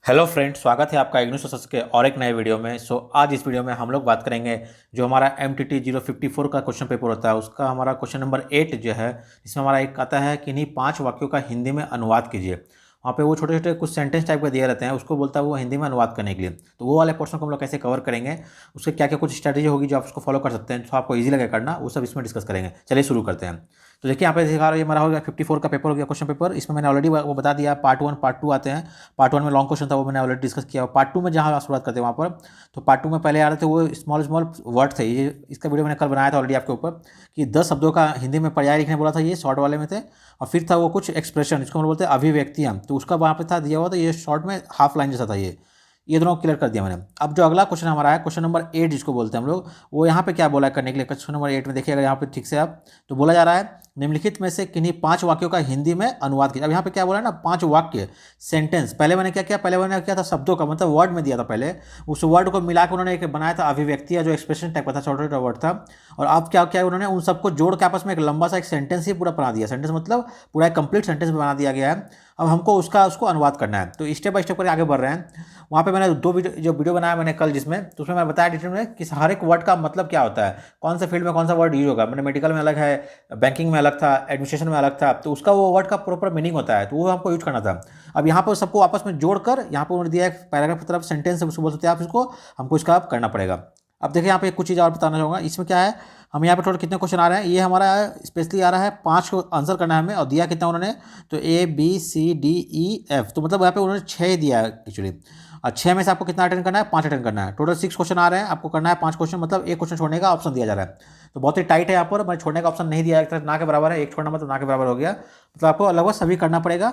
Hello friend, स्वागत है आपका इग्नू सोर्सेस के और एक नए वीडियो में। आज इस वीडियो में हम लोग बात करेंगे जो हमारा MTT 054 का क्वेश्चन पेपर होता है उसका हमारा क्वेश्चन नंबर 8 जो है, इसमें हमारा एक आता है कि इन्हीं 5 वाक्यों का हिंदी में अनुवाद कीजिए। वहाँ पे वो छोटे छोटे कुछ सेंटेंस टाइप का दिए रहते हैं, उसको बोलता है वो हिंदी में अनुवाद करने के लिए। तो वो वाले पोर्शन को हम लोग कैसे कवर करेंगे, उसके क्या क्या कुछ स्ट्रैटेजी होगी जो आप उसको फॉलो कर सकते हैं, तो आपको ईजी लगे करना, वो सब इसमें डिस्कस करेंगे। चलिए शुरू करते हैं। तो देखिए यहाँ पे दिखा रहा है, ये हमारा हो गया 54 का पेपर हो गया क्वेश्चन पेपर। इसमें मैंने ऑलरेडी वो बता दिया, पार्ट 1 पार्ट 2 आते हैं। पार्ट 1 में लॉन्ग क्वेश्चन था, वो मैंने ऑलरेडी डिस्कस किया। पार्ट 2 में जहाँ शुरुआत करते हैं वहाँ पर, तो पार्ट 2 में पहले आ रहे थे वो स्मॉल स्मॉल वर्ड थे। ये इसका वीडियो मैंने कल बनाया था ऑलरेडी आपके ऊपर, कि 10 शब्दों का हिंदी में पर्याय लिखने बोला था, ये शॉर्ट वाले में थे। और फिर था वो कुछ एक्सप्रेशन, इसको हम बोलते हैं अभिव्यक्तियाँ, तो उसका वहाँ पे था दिया हुआ था, ये शॉर्ट में हाफ लाइन जैसा था। ये दोनों क्लियर कर दिया मैंने। अब जो अगला क्वेश्चन हमारा है, क्वेश्चन नंबर 8 जिसको बोलते हैं हम लोग, वो यहाँ पे क्या बोला है करने के लिए। क्वेश्चन नंबर 8 में देखिए अगर यहाँ पे ठीक से आप, तो बोला जा रहा है निम्नलिखित में से किन्हीं 5 वाक्यों का हिंदी में अनुवाद कीजिए। अब यहाँ पे क्या बोला है ना, 5 वाक्य सेंटेंस। पहले मैंने क्या किया, पहले मैंने क्या था, शब्दों का मतलब वर्ड में दिया था। पहले उस वर्ड को मिला के उन्होंने एक बनाया था अभिव्यक्ति, जो एक्सप्रेशन टाइप का था, छोटा छोटा वर्ड था। और अब क्या क्या उन्होंने उन सबको जोड़ के आपस में एक लंबा सा एक सेंटेंस ही पूरा बना दिया। सेंटेंस मतलब पूरा एक कंप्लीट सेंटेंस बना दिया गया है। अब हमको उसको अनुवाद करना है, तो स्टेप बाय स्टेप करके आगे बढ़ रहे हैं। वहाँ पे मैंने 2 वीडियो बनाया मैंने कल, जिसमें तो उसमें मैंने बताया डिटेल में कि हर एक वर्ड का मतलब क्या होता है, कौन से फील्ड में कौन सा वर्ड यूज होगा। मैंने मेडिकल में अलग है, बैंकिंग में अलग था, एडमिनिस्ट्रेशन में अलग था, तो उसका वो वर्ड का प्रॉपर मीनिंग होता है, तो वो हमको यूज करना था। अब यहाँ पर सबको आपस में जोड़कर यहाँ पर उन्होंने दिया एक पैराग्राफ की तरफ सेंटेंस है, उसको बोल सकते हैं आप, इसको हमको इसका अब करना पड़ेगा। अब देखिए यहाँ पे कुछ चीज़ और बताना चाहूँगा। इसमें क्या है, हम यहाँ पे टोटल कितने क्वेश्चन आ रहे हैं, ये हमारा स्पेशली आ रहा है 5 को आंसर करना है हमें, और दिया कितना उन्होंने, तो ABCDEF, तो मतलब यहाँ पे उन्होंने 6 दिया है एक्चुअली। और 6 में से आपको कितना अटेंड करना है, 5 अटेंड करना है। टोटल 6 क्वेश्चन आ रहे हैं, आपको करना है 5 क्वेश्चन, मतलब एक क्वेश्चन छोड़ने का ऑप्शन दिया जा रहा है। तो बहुत ही टाइट है यहाँ पर, मैंने छोड़ने का ऑप्शन नहीं दिया, एक तरह ना के बराबर है, एक छोड़ना मतलब ना के बराबर हो गया, मतलब आपको लगभग सभी करना पड़ेगा।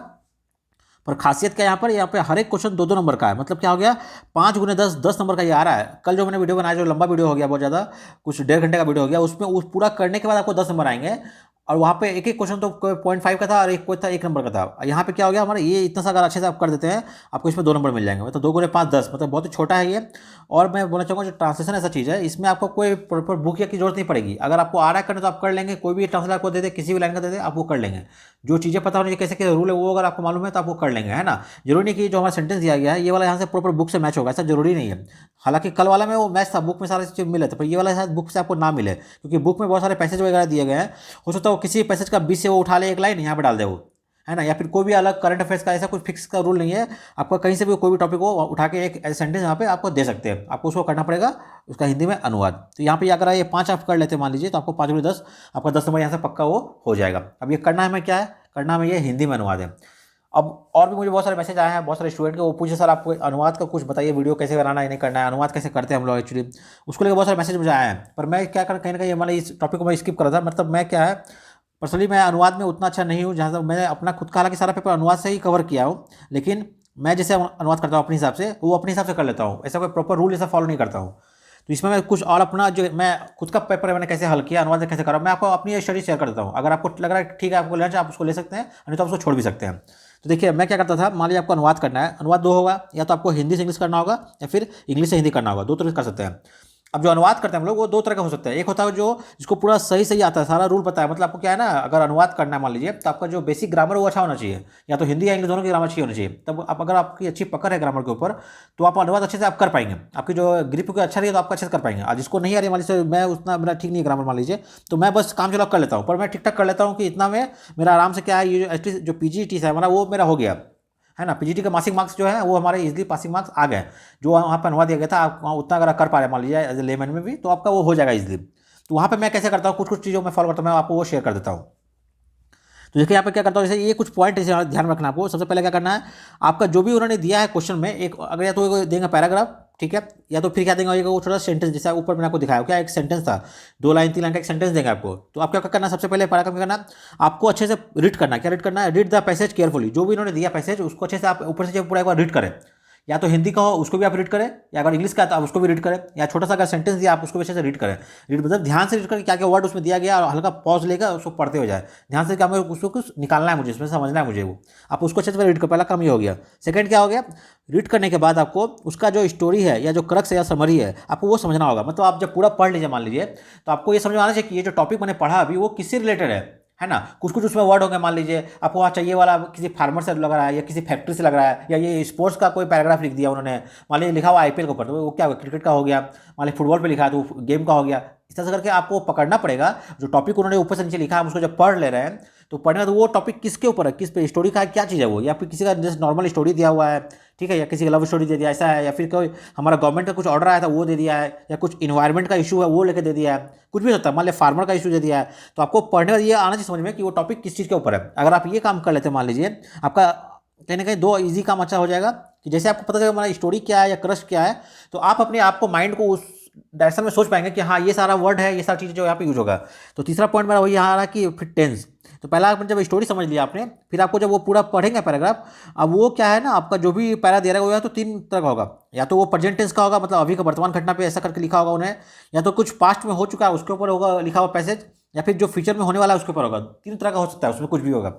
पर खासियत क्या है यहाँ पे हर एक क्वेश्चन 2-2 नंबर का है, मतलब क्या हो गया, 5 गुने 10 10 नंबर का ये आ रहा है। कल जो मैंने वीडियो बनाया, जो लंबा वीडियो हो गया बहुत ज़्यादा, कुछ 1.5 घंटे का वीडियो हो गया, उसमें उस पूरा करने के बाद आपको 10 नंबर आएंगे। और वहाँ पे एक एक क्वेश्चन तो 0.5 का था और एक कोई था 1 नंबर का था। यहाँ पे क्या हो गया हमारा, ये इतना सा अगर अच्छे से आप कर देते हैं, आपको इसमें 2 नंबर मिल जाएंगे, मतलब 2 गुने 5 10, मतलब बहुत ही छोटा है ये। और मैं बोलना चाहूँगा जो ट्रांसलेशन ऐसा चीज़ है, इसमें आपको कोई प्रॉपर बुक या की जरूरत नहीं पड़ेगी। अगर आपको आ रहा है करने तो आप कर लेंगे, कोई भी ट्रांसलेटर आपको दे दे, किसी भी लाइन का दे दे, आप वो कर लेंगे। जो चीज़ें पता होनी चाहिए कैसे कैसे रूल है, वो अगर आपको मालूम है तो आप वो कर लेंगे, है ना। जरूरी नहीं कि जो हमारा सेंटेंस दिया गया है ये वाला यहाँ से प्रॉपर बुक से मैच होगा, ऐसा जरूरी नहीं है। हालांकि कल वाला में वो मैच था, बुक में सारे चीज़ मिले थे, पर ये वाला शायद बुक से आपको ना मिले, क्योंकि बुक में बहुत सारे पैसेज वगैरह दिए गए हैं। हो सकता है वो किसी पैसेज का बीच से वो उठा ले, एक लाइन यहाँ पे डाल दे वो, है ना। या फिर कोई भी अलग करंट अफेयर्स का ऐसा कुछ फिक्स का रूल नहीं है, आपको कहीं से भी कोई भी टॉपिक को उठा के एक सेंटेंस यहाँ पे आपको दे सकते हैं, आपको उसको करना पड़ेगा उसका हिंदी में अनुवाद। तो यहाँ पे अगर ये 5 आप कर लेते हैं मान लीजिए, तो आपको 5 गुणे 10, आपका 10 नंबर यहाँ से पक्का वो हो जाएगा। अब ये करना है, मैं क्या है करना है, ये हिंदी में अनुवाद है। अब और भी मुझे बहुत सारे मैसेज आए हैं बहुत सारे स्टूडेंट के, वो पूछे सर आपको अनुवाद का कुछ बताइए, वीडियो कैसे बनाना है, नहीं करना है, अनुवाद कैसे करते हैं हम लोग एक्चुअली, उसको लेकर बहुत सारे मैसेज मुझे आए हैं। पर मैं क्या कर, कहीं ना कहीं मतलब इस टॉपिक को मैं स्किप कर रहा था। मतलब मैं क्या है, पर्सनली मैं अनुवाद में उतना अच्छा नहीं हूँ, जहाँ तक मैंने अपना खुद का हालांकि सारा पेपर अनुवाद से ही कवर किया हूँ, लेकिन मैं जैसे अनुवाद करता हूँ अपने हिसाब से, वो अपने हिसाब से कर लेता हूँ, ऐसा कोई प्रॉपर रूल ऐसा फॉलो नहीं करता हूँ। तो इसमें मैं कुछ और अपना जो मैं खुद का पेपर मैंने कैसे हल किया, अनुवाद कैसे करा, मैं आपको अपनी स्टडी शेयर कर देता हूँ। अगर आपको लग रहा है ठीक है आपको लेना चाहिए, आप उसको ले सकते हैं, नहीं तो आप उसको छोड़ भी सकते हैं। तो देखिए मैं क्या करता था, मान लीजिए आपको अनुवाद करना है, अनुवाद 2 होगा, या तो आपको हिंदी से इंग्लिश करना होगा, या फिर इंग्लिश से हिंदी करना होगा, 2 तरह से कर सकते हैं। अब जो अनुवाद करते हैं हम लोग, वो 2 तरह का हो सकता है। एक होता है जो जिसको पूरा सही सही आता है, सारा रूल पता है, मतलब आपको क्या है ना, अगर अनुवाद करना है मान लीजिए, तो आपका जो बेसिक ग्रामर वो अच्छा होना चाहिए, या तो हिंदी या इंग्लिश दोनों की ग्रामर अच्छी होनी चाहिए। तब आप अगर आपकी अच्छी पकड़ है ग्रामर के ऊपर, तो आप अनुवाद अच्छे से आप कर पाएंगे। आपकी जो ग्रिप को अच्छा रही है तो आप अच्छे से कर पाएंगे। और जिसको नहीं आ रही मान लीजिए, मैं उतना मेरा ठीक नहीं है ग्रामर मान लीजिए, तो मैं बस काम चला कर लेता हूँ, पर मैं ठीक ठाक कर लेता हूँ कि इतना में मेरा आराम से क्या है, ये एटलीस्ट जो PGT है हमारा वो मेरा हो गया, है ना। PGT का मासिक मार्क्स जो है वो हमारे इजीली पासिंग मार्क्स आ गए, जो वहाँ पर अनुवाद दिया गया था। आप वहाँ उतना अगर कर पा रहे मान लीजिए एज ए लेमैन में भी, तो आपका वो हो जाएगा इजीली। तो वहाँ पे मैं कैसे करता हूँ, कुछ कुछ चीज़ों में फॉलो करता हूँ, मैं आपको वो शेयर कर देता हूँ। तो देखिए यहाँ पे क्या करता हूँ, जैसे ये कुछ पॉइंट इसे ध्यान रखना आपको। सबसे पहले क्या करना है, आपका जो भी उन्होंने दिया है क्वेश्चन में, एक अगर या तो देंगे पैराग्राफ, ठीक है, या तो फिर क्या देंगे वो छोटा सेंटेंस, जैसे ऊपर मैंने आपको दिखाया क्या एक सेंटेंस था, 2 लाइन 3 लाइन का एक सेंटेंस देंगे आपको। तो आप क्या करना है, सबसे पहले पैराग्राफ में करना, आपको अच्छे से रीड करना है। क्या रीड करना है, रीड द पैसेज केयरफुली, जो भी इन्होंने दिया पैसेज उसको अच्छे से आप ऊपर से पूरा एक बार रीड करें। या तो हिंदी का हो उसको भी आप रीड करें, या अगर इंग्लिश का है तो आप उसको भी रीड करें, या छोटा सा अगर सेंटेंस दिया आप उसको भी अच्छे से रीड करें। रीड मतलब ध्यान से रीड करें क्या क्या वर्ड उसमें दिया गया, और हल्का पॉज लेकर उसको पढ़ते हो जाए ध्यान से, क्या हमें उसको कुछ निकालना है, मुझे इसमें समझना है मुझे वो, आप उसको अच्छे से रीड कर। पहला काम ये हो गया। सेकंड क्या हो गया, रीड करने के बाद आपको उसका जो स्टोरी है या जो क्रक्स है या समरी है, आपको वो समझना होगा। मतलब आप जब पूरा पढ़ लीजिए मान लीजिए, तो आपको ये समझ में आना चाहिए कि ये जो टॉपिक मैंने पढ़ा अभी वो किससे रिलेटेड है है ना। कुछ कुछ उसमें वर्ड होंगे, मान लीजिए आपको वहाँ चाहिए वाला किसी फार्मर से लग रहा है या किसी फैक्ट्री से लग रहा है, या ये स्पोर्ट्स का कोई पैराग्राफ लिख दिया उन्होंने, मान लीजिए लिखा हुआ आईपीएल के ऊपर, तो वो क्या होगा, क्रिकेट का हो गया। मान लीजिए फुटबॉल पे लिखा है तो गेम का हो गया। इस तरह से करके आपको पकड़ना पड़ेगा जो टॉपिक उन्होंने ऊपर से नीचे लिखा है, हम उसको जब पढ़ ले रहे हैं तो पढ़ने तो वो टॉपिक किसके ऊपर है, किस पे स्टोरी का है, क्या चीज़ है वो, या फिर किसी का जैसे नॉर्मल स्टोरी दिया हुआ है, ठीक है, या किसी का लव स्टोरी दे दिया ऐसा है, या फिर कोई हमारा गवर्नमेंट का कुछ ऑर्डर आया था वो दे दिया है, या कुछ इन्वायरमेंट का इशू है वो लेकर दे दिया है, कुछ भी होता है, मान लिया फार्मर का इशू दे दिया है। तो आपको पढ़ने में ये आना चाहिए समझ में कि वो टॉपिक किस चीज़ के ऊपर है। अगर आप ये काम कर लेते हैं, मान लीजिए आपका कहीं ना कहीं दो ईजी काम अच्छा हो जाएगा कि जैसे आपको पता चलेगा हमारा स्टोरी क्या है या क्रश क्या है, तो आप अपने आप को माइंड को उस डायरेक्शन में सोच पाएंगे कि हाँ ये सारा वर्ड है, ये सारी चीज़ जो यहाँ पे यूज होगा। तो तीसरा पॉइंट मेरा वही यहाँ आ रहा कि फिर टेंस। तो पहला आपने जब स्टोरी समझ लिया आपने, फिर आपको जब वो पूरा पढ़ेंगे पैराग्राफ, अब वो क्या है ना, आपका जो भी पैरा दे रहा है वो या तो तीन तरह का होगा, या तो वो प्रेजेंट टेंस का होगा, मतलब अभी का वर्तमान घटना पे ऐसा करके लिखा होगा उन्हें, या तो कुछ पास्ट में हो चुका है उसके ऊपर होगा लिखा हुआ पैसेज, या फिर जो फ्यूचर में होने वाला है उसके ऊपर होगा। तीन तरह का हो सकता है, उसमें कुछ भी होगा।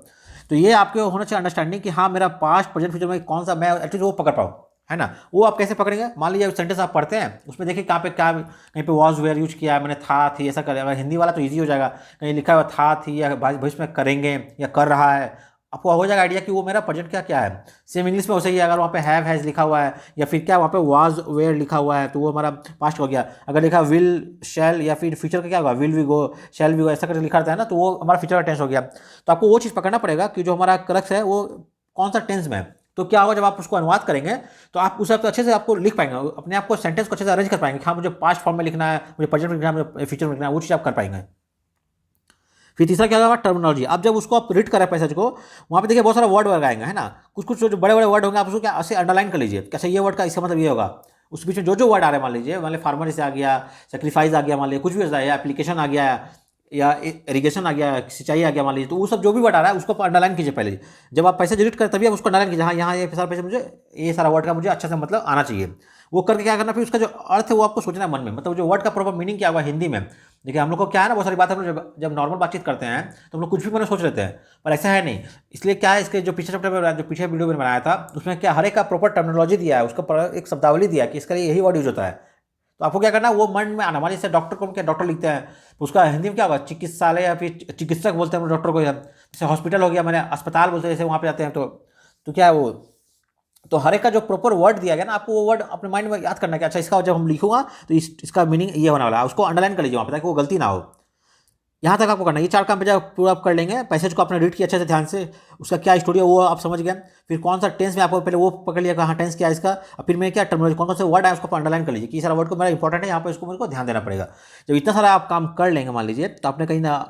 तो ये आपके होना चाहिए अंडरस्टैंडिंग कि हाँ मेरा पास्ट प्रेजेंट फ्यूचर में कौन सा मैं एटलीस्ट वो पकड़ पाऊँ, है ना। वो आप कैसे पकड़ेंगे, मान लीजिए सेंटेंस आप पढ़ते हैं उसमें देखिए कहाँ पे क्या, कहीं पे वॉज वेयर यूज किया है, मैंने था थी ऐसा कर, अगर हिंदी वाला तो ईजी हो जाएगा, कहीं लिखा हुआ था थी या भविष्य में करेंगे या कर रहा है, आपको हो जाएगा आइडिया कि वो मेरा प्रेजेंट क्या क्या है। सेम इंग्लिश में वैसे ही अगर वहाँ पे हैव हैज़ लिखा हुआ है या फिर क्या वहाँ पे वाज वेयर लिखा हुआ है तो वो हमारा पास्ट हो गया। अगर लिखा विल शैल या फिर फ्यूचर का क्या होगा, will we go shall we go ऐसा करके लिखा रहता है ना, तो वो हमारा फ्यूचर का टेंस हो गया। तो आपको वो चीज़ पकड़ना पड़ेगा कि जो हमारा क्रक्स है वो कौन सा टेंस में है। तो क्या होगा जब आप उसको अनुवाद करेंगे तो आप उस अच्छे से आपको लिख पाएंगे, अपने आप को सेंटेंस को अच्छे से अरेंज कर पाएंगे कि हाँ मुझे पास्ट फॉर्म में लिखना है, मुझे प्रेजेंट में लिखना है, मुझे फ्यूचर में लिखना है, वो चीज़ आप कर पाएंगे। फिर तीसरा क्या होगा, टर्मिनोलॉजी। अब जब उसको आप रीड करें पैसेज को, वहाँ पे देखिए बहुत सारा वर्ड वर्ग आएंगे, है ना। कुछ कुछ जो बड़े बड़े वर्ड होंगे आप उसको क्या ऐसे अंडरलाइन कर लीजिए, कैसे ये वर्ड का इसका मतलब ये होगा। उस बीच में जो वर्ड आ रहे हैं, मान लीजिए फार्मर जैसे आ गया, सेक्रीफाइस आ गया, मान लीजिए कुछ भी होता है, या एप्लीकेशन आ गया, या इरीगेशन आ गया, सिंचाई आ गया मान लीजिए, तो वो सब जो भी वर्ड आ रहा है उसको अंडरलाइन कीजिए पहले। जब आप पैसे रीड करें तभी आप उसको अंडरलाइन कीजिए, हाँ यहाँ ये सारा पैसे मुझे ये सारा वर्ड का मुझे अच्छा से मतलब आना चाहिए। वो करके क्या करना, फिर उसका जो अर्थ है वो आपको सोचना है मन में, मतलब जो वर्ड का प्रॉपर मीनिंग क्या होगा हिंदी में। देखिए हम लोग को क्या है ना, बहुत सारी बात हम लोग जब नॉर्मल बातचीत करते हैं तो हम लोग कुछ भी मैंने सोच लेते हैं, पर ऐसा है नहीं। इसलिए क्या है, इसके जो पिछले चैप्टर में जो पीछे वीडियो में बनाया था उसमें क्या हर एक का प्रॉपर टर्मिनोलॉजी दिया है, उसका एक शब्दावली दिया है कि इसके लिए यही वर्ड यूज होता है। तो आपको क्या करना है वो मन में आना। मान लीजिए डॉक्टर को क्या डॉक्टर लिखते हैं तो उसका हिंदी में क्या होगा, चिकित्सालय या फिर चिकित्सक बोलते हैं डॉक्टर को, जैसे हॉस्पिटल हो गया मैंने अस्पताल बोलते हैं, जैसे वहाँ पे जाते हैं तो क्या है वो, तो हर एक का जो प्रॉपर वर्ड दिया गया ना, आपको वो वर्ड अपने माइंड में याद करना है कि अच्छा इसका जब हम लिखूंगा तो इसका मीनिंग ये होने वाला है, उसको अंडरलाइन कर लीजिए वहाँ पे ताकि वो गलती ना हो। यहाँ तक आपको करना है, ये चार काम पे जब पूरा आप कर लेंगे, पैसेज को आपने रीड किया अच्छे से ध्यान से, उसका क्या स्टोरी है वो आप समझ गए, फिर कौन सा टेंस में आपको पहले वो पकड़ लिया कहाँ टेंस क्या है इसका, और फिर मैं क्या टर्मिनोलॉजी कौन कौन से वर्ड है उसको अंडरलाइन कर लीजिए कि सारा वर्ड को मेरा इंपॉर्टेंट है, यहाँ पे उसको मेरे को ध्यान देना पड़ेगा। जब इतना सारा आप काम कर लेंगे मान लीजिए, तो आपने कहीं ना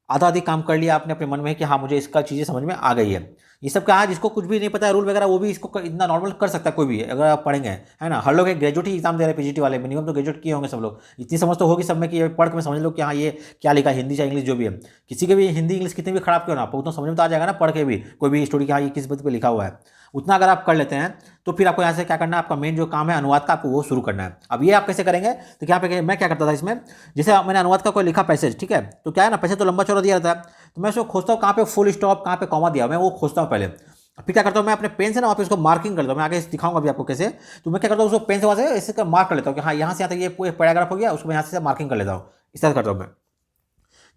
आधा आधी काम कर लिया आपने अपने मन में कि हाँ मुझे इसका चीज़ें समझ में आ गई है। ये सब क्या है, जिसको कुछ भी नहीं पता है रूल वगैरह वो भी इसको इतना नॉर्मल कर सकता है कोई भी अगर आप पढ़ेंगे, है ना। हर लोग एक ग्रेजुएट ही एग्जाम दे रहे हैं, पीजीटी वाले मिनिमम तो ग्रेजुएट किए होंगे सब लोग, इतनी समझ तो होगी सब में कि ये पढ़ के मैं समझ लो कि हाँ ये क्या लिखा है, हिंदी या इंग्लिश जो भी है। किसी के भी हिंदी इंग्लिश कितनी भी खराब क्यों ना, आपको उतना समझ में तो आ जाएगा ना पढ़ के भी कोई भी स्टोरी की हाँ ये किस बात पर लिखा हुआ है। उतना अगर आप कर लेते हैं तो फिर आपको यहाँ से क्या करना है, आपका मेन जो काम है अनुवाद का आपको वो शुरू करना है। अब ये आप कैसे करेंगे, तो यहाँ पे मैं क्या करता था इसमें, जैसे मैंने अनुवाद का कोई लिखा पैसेज, ठीक है, तो क्या है ना पैसेज तो लंबा चौड़ा दिया रहता है, तो मैं उसको खोजता हूँ कहाँ पे फुल स्टॉप कहाँ पे कॉमा दिया, मैं वो खोजता हूँ पहले। फिर क्या करता हूँ मैं अपने पेन से ना वहाँ पे उसको मार्किंग कर लेता हूँ, मैं आगे दिखाऊंगा अभी आपको कैसे। तो मैं क्या करता हूँ उसको पेन से वहाँ से ऐसे मार्क कर लेता हूँ कि हाँ यहाँ से यहाँ तक ये पूरे पैराग्राफ हो गया, उसको मैं यहाँ से मार्किंग कर लेता हूँ, इस तरह करता हूँ मैं।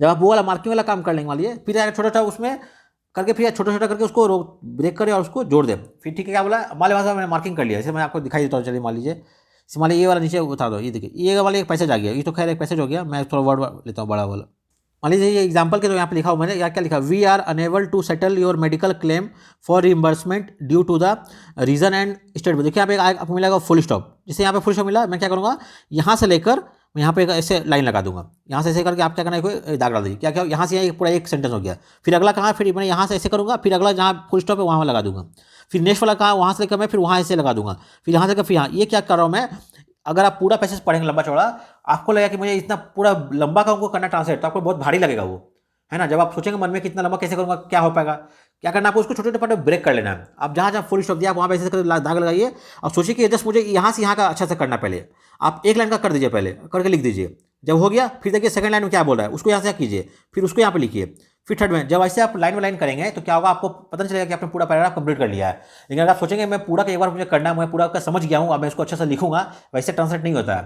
जब आप वो वाला मार्किंग वाला काम कर लेंगे मान लीजिए, फिर छोटा छोटा उसमें करके फिर छोटा छोटा करके उसको ब्रेक करें और उसको जोड़ दें। फिर ठीक है क्या बोला, मान लीजिए मैंने मार्किंग कर लिया, जैसे मैं आपको दिखाई देता हूँ, चलिए मान लीजिए ये वाला नीचे उतार दो, ये देखिए ये वाला एक पैसेज आ गया, ये तो खैर एक पैसेज हो गया, मैं थोड़ा वर्ड लेता हूँ बड़ा वाला। मान लीजिए ये एग्जाम्पल के तो यहाँ पे लिखा हुआ मैंने, या क्या लिखा, we are unable to settle your medical claim for reimbursement due to the reason and state. देखिए यहाँ पे आपको मिलेगा फुल स्टॉप, जैसे यहाँ पे फुल स्टॉप मिला, मैं क्या करूँगा यहाँ से लेकर मैं यहाँ पे ऐसे लाइन लगा दूंगा, यहाँ से ऐसे करके आप क्या करना है कोई दाग डाल दीजिए, क्या क्या यहाँ से पूरा एक सेंटेंस हो गया। फिर अगला कहाँ, फिर मैं यहाँ से ऐसे करूँगा, फिर अगला जहाँ फुल स्टॉप है वहाँ लगा दूंगा, फिर नेक्स्ट वाला कहाँ वहाँ से लेकर मैं फिर वहाँ ऐसे लगा दूंगा, फिर यहाँ से फिर यहाँ, ये क्या कर रहा हूँ मैं। अगर आप पूरा पैसेज पढ़ेंगे लंबा चौड़ा, आपको लगेगा कि मुझे इतना पूरा लंबा का उनको करना ट्रांसलेट, तो आपको बहुत भारी लगेगा वो, है ना। जब आप सोचेंगे मन में कितना लंबा कैसे करूँगा क्या हो पाएगा, क्या करना आपको उसको छोटे छोटे पार्ट में ब्रेक कर लेना है। आप जहाँ जहाँ फुल स्टॉप दिया आप वहाँ पे ऐसे दाग लगाइए और सोचिए कि जस्ट मुझे यहाँ से यहाँ का अच्छा से करना, पहले आप एक लाइन का कर दीजिए, पहले करके लिख दीजिए। जब हो गया फिर देखिए सेकंड लाइन में क्या बोल रहा है उसको यहाँ से कीजिए, फिर उसको यहाँ पे लिखिए, फिर थर्ड में। जब ऐसे आप लाइन बाय लाइन करेंगे तो क्या होगा, आपको पता नहीं चलेगा कि आपने पूरा पैराग्राफ कंप्लीट कर लिया है। लेकिन अगर आप सोचेंगे मैं पूरा का एक बार मुझे करना है, मैं पूरा का समझ गया हूँ, अब मैं इसको अच्छे से लिखूंगा, वैसे ट्रांसलेट नहीं होता है।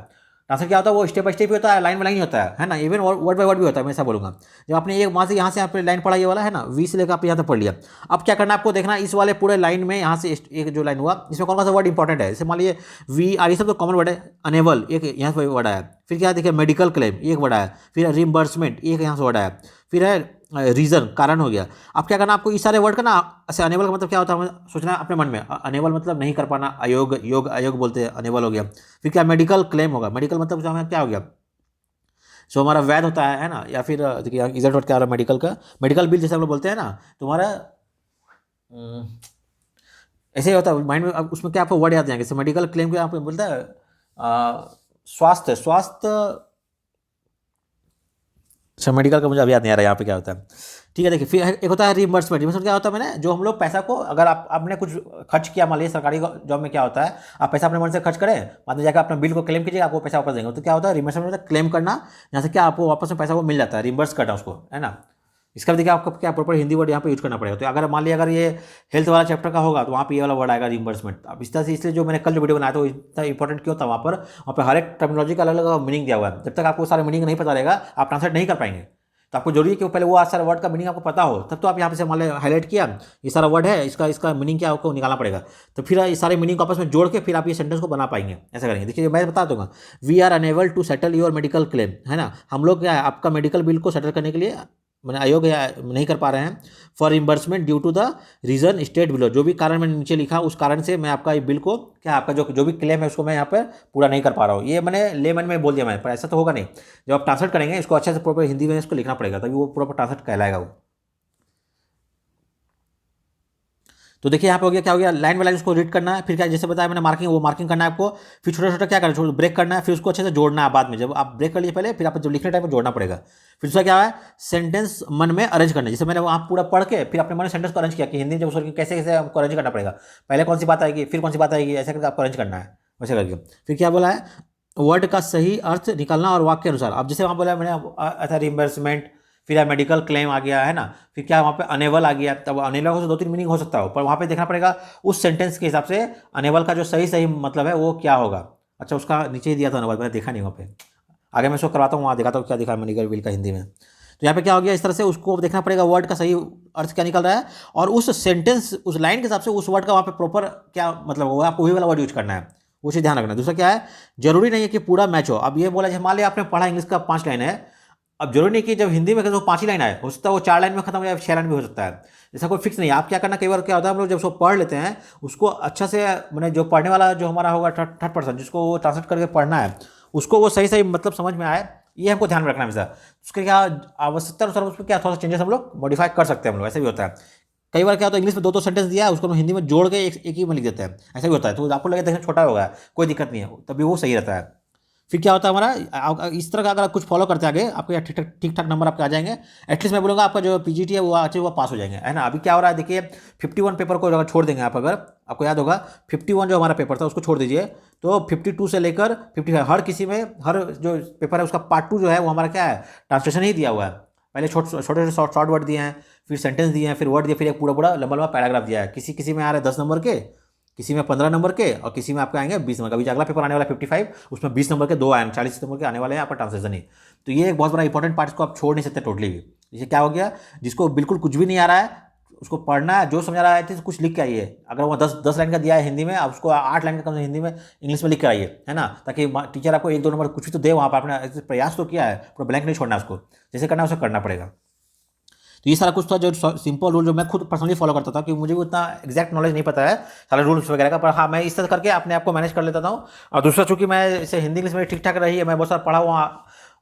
ट्रांसलेट क्या होता है, वो स्टेप बाय स्टेप ही होता है, लाइन बाय लाइन ही होता है ना, इवन वर्ड बाय वर्ड भी होता है, मैं ऐसा बोलूँगा। जब आपने एक वहाँ से यहाँ से आप लाइन पढ़ा ये वाला है ना, वी से लेकर आप यहाँ तक पढ़ लिया। अब क्या करना है आपको, देखना इस वाले पूरे लाइन में यहाँ से एक जो लाइन हुआ इसमें कौन सा वर्ड इंपॉर्टेंट है। जैसे मान लीजिए वी आर, ये सब तो कॉमन वर्ड है। अनेबल एक यहाँ से वर्ड आया, फिर क्या देखिए मेडिकल क्लेम एक वर्ड आया, फिर रिम्बर्समेंट एक यहाँ से वर्ड आया, फिर है रीजन कारण हो गया। अब क्या करना आपको, इस सारे वर्ड का ना ऐसे अनेबल का मतलब क्या होता है हमें सोचना है अपने मन में। अनेबल मतलब नहीं कर पाना, अयोग योग अयोग बोलते हैं, अनेबल हो गया। फिर क्या मेडिकल क्लेम होगा, मेडिकल मतलब हमें क्या हो गया, सो हमारा वैध होता है ना। या फिर देखिए इजट वर्ड क्या आ रहा है मेडिकल का, मेडिकल बिल जैसे हम लोग बोलते हैं ना, तुम्हारा ऐसे ही होता है माइंड में। अब उसमें क्या आपको वर्ड याद जाएंगे, जैसे मेडिकल क्लेम के आप बोलता है स्वास्थ्य, स्वास्थ्य। अच्छा मेडिकल का मुझे अभी याद नहीं आ रहा है यहाँ पे क्या होता है। ठीक है देखिए, फिर एक होता है रिम्बर्समेंट। रिम्बर्समेंट क्या होता है, मैंने जो हम लोग पैसा को अगर आपने कुछ खर्च किया, मान लीजिए सरकारी जॉब में क्या होता है, आप पैसा अपने मन से खर्च करें, बाद में जाकर अपना बिल को क्लेम कीजिएगा, आपको पैसा वापस देंगे। तो क्या होता है रिम्बर्समेंट मतलब क्लेम करना, जहाँ से क्या आपको वापस में पैसा वो मिल जाता है, रिम्बर्स करना उसको, है ना। इसका भी देखिए आपको क्या प्रॉपर हिंदी वर्ड यहाँ पे यूज करना पड़ेगा। तो अगर मान लिया अगर ये हेल्थ वाला चैप्टर का होगा तो वहाँ पे ये वाला वर्ड आएगा रिम्बर्समेंट। अब इस तरह से, इसलिए जो मैंने कल जो वीडियो बनाया था वो इतना इंपॉर्टेंट क्यों था, वहाँ पर हर एक टर्मिनोलॉजी का अलग अलग मीनिंग दिया हुआ है। जब तक आपको सारे मीनिंग नहीं पता रहेगा आप ट्रांसलेट नहीं कर पाएंगे। तो आपको जरूरी है कि पहले वो सारा वर्ड का मीनिंग आपको पता हो, तब तो आप यहाँ पे से मान लिया हाईलाइट किया ये सारा वर्ड है, इसका मीनिंग क्या आपको निकालना पड़ेगा। तो फिर इस सारे मीनिंग को आपस में जोड़ के फिर आप ये सेंटेंस को बना पाएंगे। ऐसा करेंगे, देखिए मैं बता दूंगा। We are unable to settle your medical claim, है ना, हम लोग क्या है आपका मेडिकल बिल को सेटल करने के लिए मैंने अयोग्य नहीं कर पा रहे हैं। For reimbursement due to the reason state below, जो भी कारण मैंने नीचे लिखा उस कारण से मैं आपका ये बिल को क्या आपका जो भी क्लेम है उसको मैं यहाँ पर पूरा नहीं कर पा रहा हूँ। ये मैंने लेमन में बोल दिया मैं, पर ऐसा तो होगा नहीं। जब आप ट्रांसलेट करेंगे इसको अच्छे से प्रॉपर हिंदी में इसको लिखना पड़ेगा, तभी वो प्रॉपर ट्रांसलेट कहलाएगा वो। तो देखिए यहाँ पे हो गया, क्या हो गया, लाइन बाय लाइन उसको रीड करना है। फिर क्या जैसे बताया मैंने मार्किंग, वो मार्किंग करना है आपको। फिर छोटा छोटा क्या करना है, ब्रेक करना है, फिर उसको अच्छे से जोड़ना है बाद में। जब आप ब्रेक कर लिए पहले, फिर आप जब लिखने टाइम में जोड़ना पड़ेगा। फिर उसका क्या है, सेंटेंस मन में अरेंज करना है। जैसे मैंने वहाँ पूरा पढ़ के फिर अपने मन में सेंटेंस को अरेंज किया कि हिंदी में जब उसको कैसे कैसे हमको अरेंज करना पड़ेगा, पहले कौन सी बात आएगी फिर कौन सी बात आएगी, ऐसे करके आपको अरेंज करना है वैसे करके। फिर क्या बोला है, वर्ड का सही अर्थ निकालना और वाक्य अनुसार। अब जैसे वहाँ बोला मैंने अच्छा रिम्बर्समेंट, फिर मेडिकल क्लेम आ गया है ना, फिर क्या वहाँ पे अनेबल आ गया। तब अनेबल हो तो 2-3 मीनिंग हो सकता हो, पर वहाँ पे देखना पड़ेगा उस सेंटेंस के हिसाब से अनेबल का जो सही मतलब है वो क्या होगा। अच्छा उसका नीचे ही दिया था अनेबल, मैंने देखा नहीं वहाँ पे, आगे मैं उसको करवाता हूँ, वहाँ दिखाता हूँ क्या दिखा मेडिकल बिल का हिंदी में। तो यहाँ पे क्या हो गया, इस तरह से उसको देखना पड़ेगा वर्ड का सही अर्थ क्या निकल रहा है, और उस सेंटेंस उस लाइन के हिसाब से उस वर्ड का वहाँ पे प्रॉपर क्या मतलब होगा, आपको वही वाला वर्ड यूज करना है, वो चीज़ ध्यान रखना है। दूसरा क्या है, जरूरी नहीं है कि पूरा मैच हो। अब ये बोला जैसे मान लिया आपने पढ़ा इंग्लिश का 5 लाइन है, अब जरूरी नहीं कि जब हिंदी में तो 5 ही लाइन आए, हो सकता है वो 4 लाइन में खत्म हो जाए, 6 लाइन भी हो सकता है। ऐसा कोई फिक्स नहीं है। आप क्या करना, कई बार क्या होता है हम लोग जब उसको पढ़ लेते हैं उसको अच्छा से, मैंने जो पढ़ने वाला जो हमारा होगा थर्ड पर्सन जिसको वो ट्रांसलेट करके पढ़ना है, उसको वो सही मतलब समझ में आए, ये हमको ध्यान में रखना है हमेशा। उसके क्या आवश्यकता अनुसार उसमें क्या थोड़ा सा चेंजेस हम लोग मॉडिफाई कर सकते हैं हम लोग, ऐसा भी होता है। कई बार क्या होता है इंग्लिश में 2 सेंटेंस दिया है, उसको हम हिंदी में जोड़ के एक ही में लिख देते हैं, ऐसा भी होता है। तो आपको लगे देखने छोटा होगा, कोई दिक्कत नहीं है, तभी वो सही रहता है। फिर क्या होता है हमारा, इस तरह का अगर आप कुछ फॉलो करते आगे, आपको यहाँ ठीक ठाक नंबर आपके आ जाएंगे। एटलीस्ट मैं बोलूँगा आपका जो पीजीटी है वो अच्छे वो पास हो जाएंगे, है ना। अभी क्या हो रहा है देखिए, 51 पेपर को अगर छोड़ देंगे आप, अगर आपको याद होगा 51 जो हमारा पेपर था उसको छोड़ दीजिए, तो 52 से लेकर 55 हर किसी में, हर जो पेपर है उसका पार्ट 2 जो है वो हमारा क्या है, ट्रांसलेशन ही दिया हुआ है। पहले छोटे शॉर्ट वर्ड दिए हैं, फिर सेंटेंस दिए हैं, फिर वर्ड दिए, फिर एक पूरा लंबा पैराग्राफ दिया है। किसी में आ रहा है 10 नंबर के, किसी में 15 नंबर के, और किसी में आपके आएंगे 20 नंबर का। अभी अगला पेपर आने वाला 55, उसमें 20 नंबर के 2 आए, 40 नंबर के आने वाले हैं आपका ट्रांसलेशन ही। तो ये एक बहुत बड़ा इंपॉर्टेंट पार्ट, इसको आप छोड़ नहीं सकते टोटली भी। जैसे क्या हो गया, जिसको बिल्कुल कुछ भी नहीं आ रहा है उसको पढ़ना है, जो समझ रहा है कुछ लिख के आइए। अगर वो 10 लाइन का दिया है हिंदी में, आप उसको 8 लाइन का कम हिंदी में इंग्लिश में लिख के आइए, है ना, ताकि टीचर आपको 1-2 नंबर कुछ भी तो दे वहाँ पर। आपने प्रयास तो किया है, पूरा ब्लैंक नहीं छोड़ना उसको, जैसे करना है उसे करना पड़ेगा। तो ये सारा कुछ था जो सिंपल रूल जो मैं खुद पर्सनली फॉलो करता था, क्योंकि मुझे भी उतना एग्जैक्ट नॉलेज नहीं पता है सारे रूल्स वगैरह का, पर हाँ मैं इस तरह करके अपने आप को मैनेज कर लेता हूँ। और दूसरा चूंकि मैं इसे हिंदी इंग्लिश में ठीक ठाक रही है, मैं बहुत सारा पढ़ा हुआ,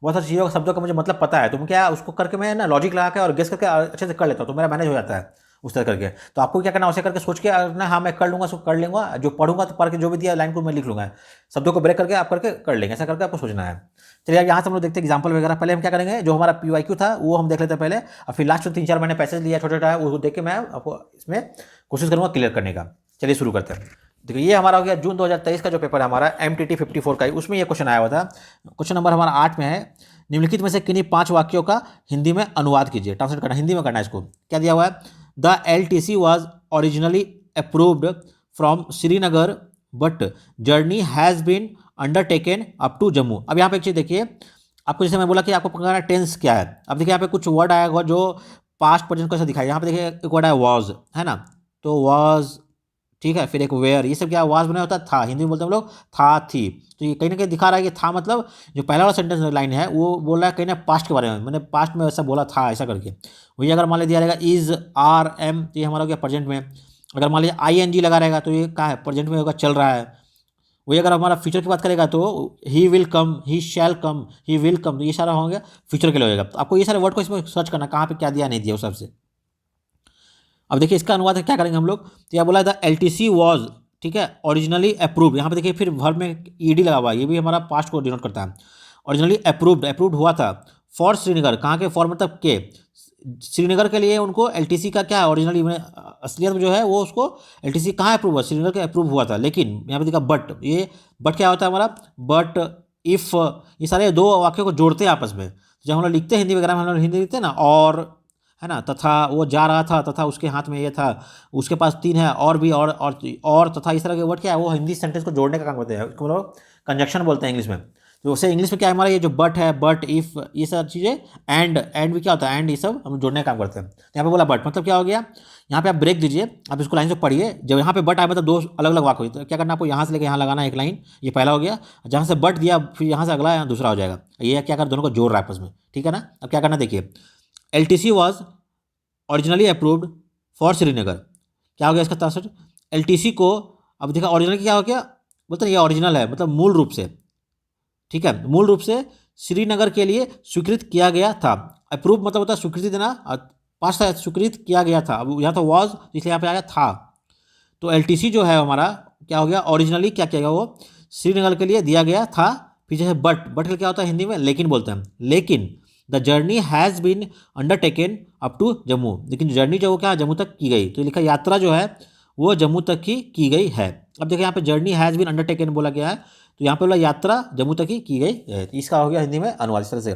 बहुत सारी चीज़ों शब्दों का मुझे मतलब पता है, तो मैं क्या उसको करके मैं ना लॉजिक लगा के और गेस करके अच्छे से कर लेता हूँ, तो मेरा मैनेज हो जाता है उस तरह करके। तो आपको क्या करना, उसे करके सोच के ना, हाँ मैं कर लूँगा, उसको कर लूँगा, जो पढ़ूंगा तो पढ़ के जो भी दिया लाइन को मैं लिख लूँगा, शब्दों को ब्रेक करके आप करके कर लेंगे, ऐसा करके आपको सोचना है। चलिए अब यहाँ से हम लोग देखते हैं एग्जाम्पल वगैरह। पहले हम क्या करेंगे, जो हमारा PYQ था वो हम देख लेते हैं पहले, और फिर लास्ट 3-4 मैंने पैसेज लिया छोटा छोटा है, वो देख के मैं आपको इसमें कोशिश करूँगा क्लियर करने का। चलिए शुरू करते हैं। देखिए ये हमारा हो गया जून 2023 का जो पेपर है हमारा MTT 54 का, उसमें ये क्वेश्चन आया हुआ था। क्वेश्चन नंबर हमारा 8 में है, निम्नलिखित में से किन्हीं 5 वाक्यों का हिंदी में अनुवाद कीजिए, ट्रांसलेट करना, हिंदी में करना है इसको। क्या दिया हुआ है, the LTC was originally approved from Srinagar but journey has been undertaken up to Jammu. अब यहाँ पे एक चीज़ देखिए, आपको जैसे मैं बोला कि आपको पकड़ना टेंस क्या है। अब देखिए यहाँ पे कुछ वर्ड आएगा जो पास्ट प्रेजेंट को ऐसा दिखाई। यहाँ पे देखिए एक वर्ड है वॉज, है ना, तो वॉज, ठीक है, फिर एक वेयर, ये सब क्या वाज बना होता है था, हिंदी में बोलते हैं हम लोग था थी। तो ये कहीं ना कहीं दिखा रहा है कि था मतलब जो पहला वाला सेंटेंस लाइन है वो बोल रहा है कहीं ना पास्ट के बारे में, मैंने पास्ट में ऐसा बोला था ऐसा करके। वही अगर मान लिया रहेगा इज आर एम, तो ये हमारा हो गया प्रेजेंट में। अगर मान लिया आई एन जी लगा रहेगा तो ये क्या है, प्रेजेंट में होगा, चल रहा है। वही अगर हमारा फ्यूचर की बात करेगा तो he will come, he shell come, he will come, तो ये सारा हो गया फ्यूचर के लिए होगा। तो आपको ये सारे वर्ड को इसमें सर्च करना कहाँ पे क्या दिया नहीं दिया उस सबसे। अब देखिए इसका अनुवाद क्या करेंगे हम लोग, तो यह बोला था एल टी सी वॉज, ठीक है, ओरिजिनली अप्रूव्ड। यहाँ पे देखिए फिर वर्ब में ईडी लगा हुआ है, ये भी हमारा पास्ट को डिनोट करता है। ओरिजिनली अप्रूव्ड, अप्रूव्ड हुआ था फॉर श्रीनगर, कहाँ के, फॉर मतलब के, श्रीनगर के लिए उनको एलटीसी का क्या है ओरिजिनली में असलियत में जो है वो उसको एलटीसी कहाँ अप्रूव हुआ, श्रीनगर के अप्रूव हुआ था। लेकिन यहाँ पे देखा बट, ये बट क्या होता है हमारा, बट इफ़, ये सारे दो वाक्यों को जोड़ते हैं आपस में। जब हम लोग लिखते हैं हिंदी वगैरह में, हम लोग हिंदी लिखते हैं ना, और है ना, तथा वो जा रहा था, तथा उसके हाथ में ये था, उसके पास तीन है, और भी, और तथा, इस तरह के वर्ड क्या है वो हिंदी सेंटेंस को जोड़ने का काम करते हैं, उसको लोग कंजक्शन बोलते हैं इंग्लिश में। तो उसे इंग्लिश में क्या है हमारा ये जो बट है, बट इफ, ये सब चीज़ें, एंड भी क्या होता है, एंड, ये सब हम जोड़ने का काम करते हैं। तो यहाँ पे बोला बट मतलब क्या हो गया, यहाँ पे आप ब्रेक दीजिए, आप इसको लाइन से पढ़िए। जब यहाँ पे बट आए मतलब दो अलग अलग वाक्य हुई, तो क्या करना आपको, यहाँ से लेकर यहाँ लगाना एक लाइन, ये पहला हो गया। जहाँ से बट दिया फिर यहाँ से अगला यहाँ दूसरा हो जाएगा। ये क्या कर दोनों को जोड़ रहा है आपस में, ठीक है ना। अब क्या करना देखिए, L T C was originally approved for Srinagar, क्या हो गया इसका ट्रांसलेट, एल टी सी को, अब देखा ओरिजिनल क्या हो गया, बोलते ना ये ओरिजिनल है मतलब मूल रूप से, ठीक है, मूल रूप से श्रीनगर के लिए स्वीकृत किया गया था। अप्रूव मतलब होता है स्वीकृति देना, पास था स्वीकृत किया गया था, अब यहाँ तो वॉज इसलिए यहाँ पे आ गया था। तो एलटीसी जो है हमारा क्या हो गया, ओरिजिनली क्या किया गया, वो श्रीनगर के लिए दिया गया था। फिर जैसे बट क्या होता है हिंदी में, लेकिन बोलते हैं, लेकिन the journey has been undertaken up to Jammu, लेकिन जर्नी जो वो क्या जम्मू तक की गई, तो लिखा यात्रा जो है वो जम्मू तक की गई है। अब देखिए यहाँ पे जर्नी हैज़ बीन अंडरटेकन बोला गया है, तो यहाँ पे बोला यात्रा जम्मू तक की गई है। तो इसका हो गया हिंदी में अनुवाद। इस तरह से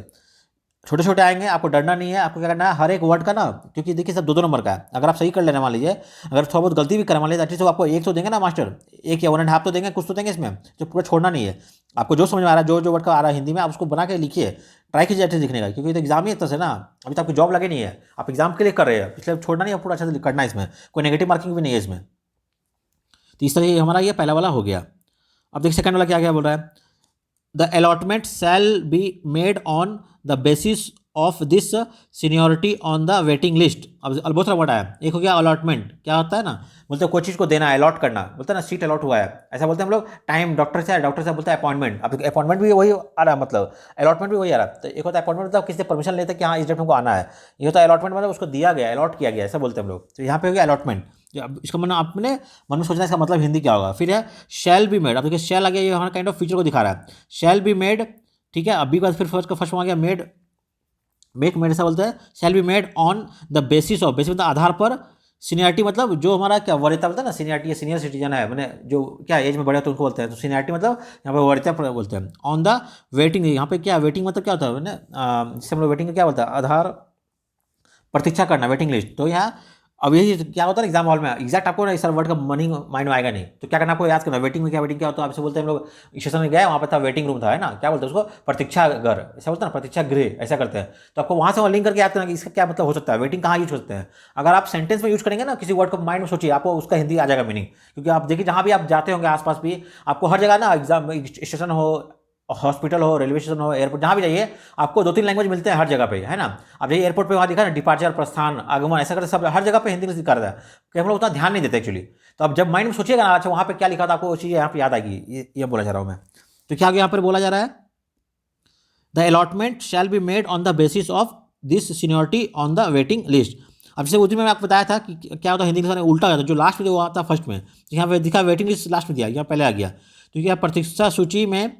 छोटे छोटे आएंगे, आपको डरना नहीं है। आपको क्या करना है, हर एक वर्ड का ना, क्योंकि देखिए सब दो दो नंबर का है, अगर आप सही कर लेना, मान लीजिए अगर थोड़ा बहुत गलती भी करें, मान लीजिए एटलीस्ट तो आपको एक तो देंगे ना मास्टर, एक या 1.5 तो देंगे, कुछ तो देंगे इसमें, जो पूरा छोड़ना नहीं है। आपको जो समझ में आ रहा है, जो जो वर्ड का आ रहा है हिंदी में, आप उसको बना के लिखिए, ट्राई कीजिए अच्छे से लिखने का, क्योंकि तो एग्जाम ही इतना से ना, अभी तो आपकी जॉब लगे नहीं है, आप एग्जाम के लिए कर रहे हैं, इसलिए छोड़ना नहीं है, पूरा अच्छे से करना है, इसमें कोई नेगेटिव मार्किंग भी नहीं है इसमें। तो इस तरह हमारा ये पहला वाला हो गया। अब देखिए सेकंड वाला क्या क्या बोल रहा है, the allotment shall be made on the basis of this seniority on the waiting list. अब बहुत सारा वर्ड आया, एक हो गया अलॉटमेंट, क्या होता है ना, बोलते हैं कोई चीज़ को देना है, अलॉट करना, बोलते हैं ना सीट अलॉट हुआ है, ऐसा बोलते हैं हम लोग। टाइम डॉक्टर से बोलते हैं अपॉइंटमेंट, अब अपॉइंटमेंट भी वही आ रहा है, मतलब अलॉटमेंट भी वही आ रहा है। तो एक होता है अपॉइंटमेंट मतलब किसी से परमिशन लेते हैं कि हाँ इस डेट में को आना है, ये होता है अलॉटमेंट मतलब उसको दिया गया, अलॉट किया गया, ऐसा बोलते हैं हम लोग। तो यहाँ पे हो गया अलॉटमेंट। अब इसका मतलब आपने मन में सोचना इसका मतलब हिंदी क्या होगा। फिर है शैल बी मेड, अब देखिए शैल आ गया, ये हमारा काइंड ऑफ फ्यूचर को दिखा रहा है, शैल बी मेड, ठीक है। अभी बाद फिर फर्स्ट में आ गया मेड, मेड ऐसा बोलते हैं, shall be made on the basis of, basis मतलब आधार पर, सीनियरिटी मतलब जो हमारा क्या वरीयता बोलते हैं ना, सीनियरिटी या सीनियर सिटीजन है, मैंने जो क्या एज में बड़े होते हैं उनको बोलते हैं, तो सीनियरिटी मतलब यहाँ पे वरीयता बोलते हैं। ऑन द वेटिंग, यहाँ पे क्या वेटिंग मतलब क्या होता है मैंने, जिससे हम लोग वेटिंग का क्या बोलता है, आधार, प्रतीक्षा करना, वेटिंग लिस्ट। तो यहाँ अब यही क्या होता है एग्जाम हॉल में, एग्जैक्ट आपको ना इस वर्ड का मीनिंग माइंड में आएगा नहीं, तो क्या करना आपको याद करना, वेटिंग में क्या, वेटिंग क्या होता है, आपसे बोलते हैं हम लोग स्टेशन में गए, वहाँ पर था वेटिंग रूम था, है ना, क्या बोलते हैं उसको, प्रतीक्षा घर ऐसा बोलते हैं ना, प्रतीक्षा गृह ऐसा करते हैं। तो आपको वहाँ से लिंक करके याद करना कि इसका क्या मतलब हो सकता है, वेटिंग कहाँ यूज होते हैं। अगर आप सेंटेंस में यूज करेंगे ना किसी वर्ड को माइंड में सोचिए, आपको उसका हिंदी आ जाएगा मीनिंग, क्योंकि आप देखिए जहाँ भी आप जाते होंगे आसपास भी, आपको हर जगह ना एग्जाम स्टेशन हो, हॉस्पिटल हो, रेलवे स्टेशन हो, एयरपोर्ट, जहाँ भी जाइए आपको 2-3 लैंग्वेज मिलते हैं हर जगह पे, है ना। अब जाइए एयरपोर्ट पे, वहाँ दिखा ना डिपार्चर, प्रस्थान, आगमन, ऐसा करते सब हर जगह पे हिंदी में कर रहा है, कि हम लोग उतना ध्यान नहीं देते एक्चुअली। तो अब जब माइंड में सोचिएगा ना, अच्छा वहाँ पे क्या लिखा था, आपको वो चीज़ यहाँ पे याद आएगी, ये बोला जा रहा हूँ मैं। तो क्या यहाँ पर बोला जा रहा है, the allotment shall be made on the basis of this seniority on the waiting list. अब जैसे उस दिन में आपको बताया था कि क्या होता है हिंदी में उल्टा हो जाता है, जो लास्ट में जो आता फर्स्ट में, यहाँ पे दिखा वेटिंग लिस्ट लास्ट में दिया, यहाँ पहले आ गया। तो क्या प्रतीक्षा सूची में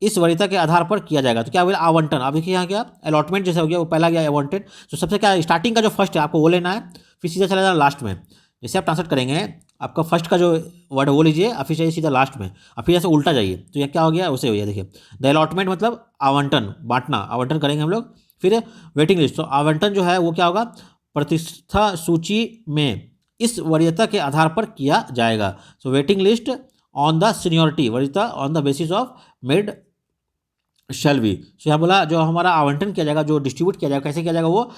इस वरीयता के आधार पर किया जाएगा, तो क्या बोला आवंटन। अब देखिए यहाँ क्या अलॉटमेंट जैसे हो गया, वो पहला गया अलॉटेड, तो सबसे क्या स्टार्टिंग का जो फर्स्ट है आपको वो लेना है, फिर सीधा चला जाना लास्ट में। जैसे आप ट्रांसलेट करेंगे, आपका फर्स्ट का जो वर्ड वो लीजिए, और फिर चाहिए सीधा लास्ट में, और फिर ऐसे उल्टा जाइए, तो यह क्या हो गया, उसे हो गया। देखिए द अलॉटमेंट मतलब आवंटन, बांटना, आवंटन करेंगे हम लोग। फिर वेटिंग लिस्ट, तो आवंटन जो है वो क्या होगा, प्रतिष्ठा सूची में इस वरीयता के आधार पर किया जाएगा। So waiting list on the seniority, what is the on the basis of merit shall be. So यहाँ बोला जो हमारा आवंटन किया जाएगा, जो डिस्ट्रीब्यूट किया जाएगा, कैसे किया जाएगा, वो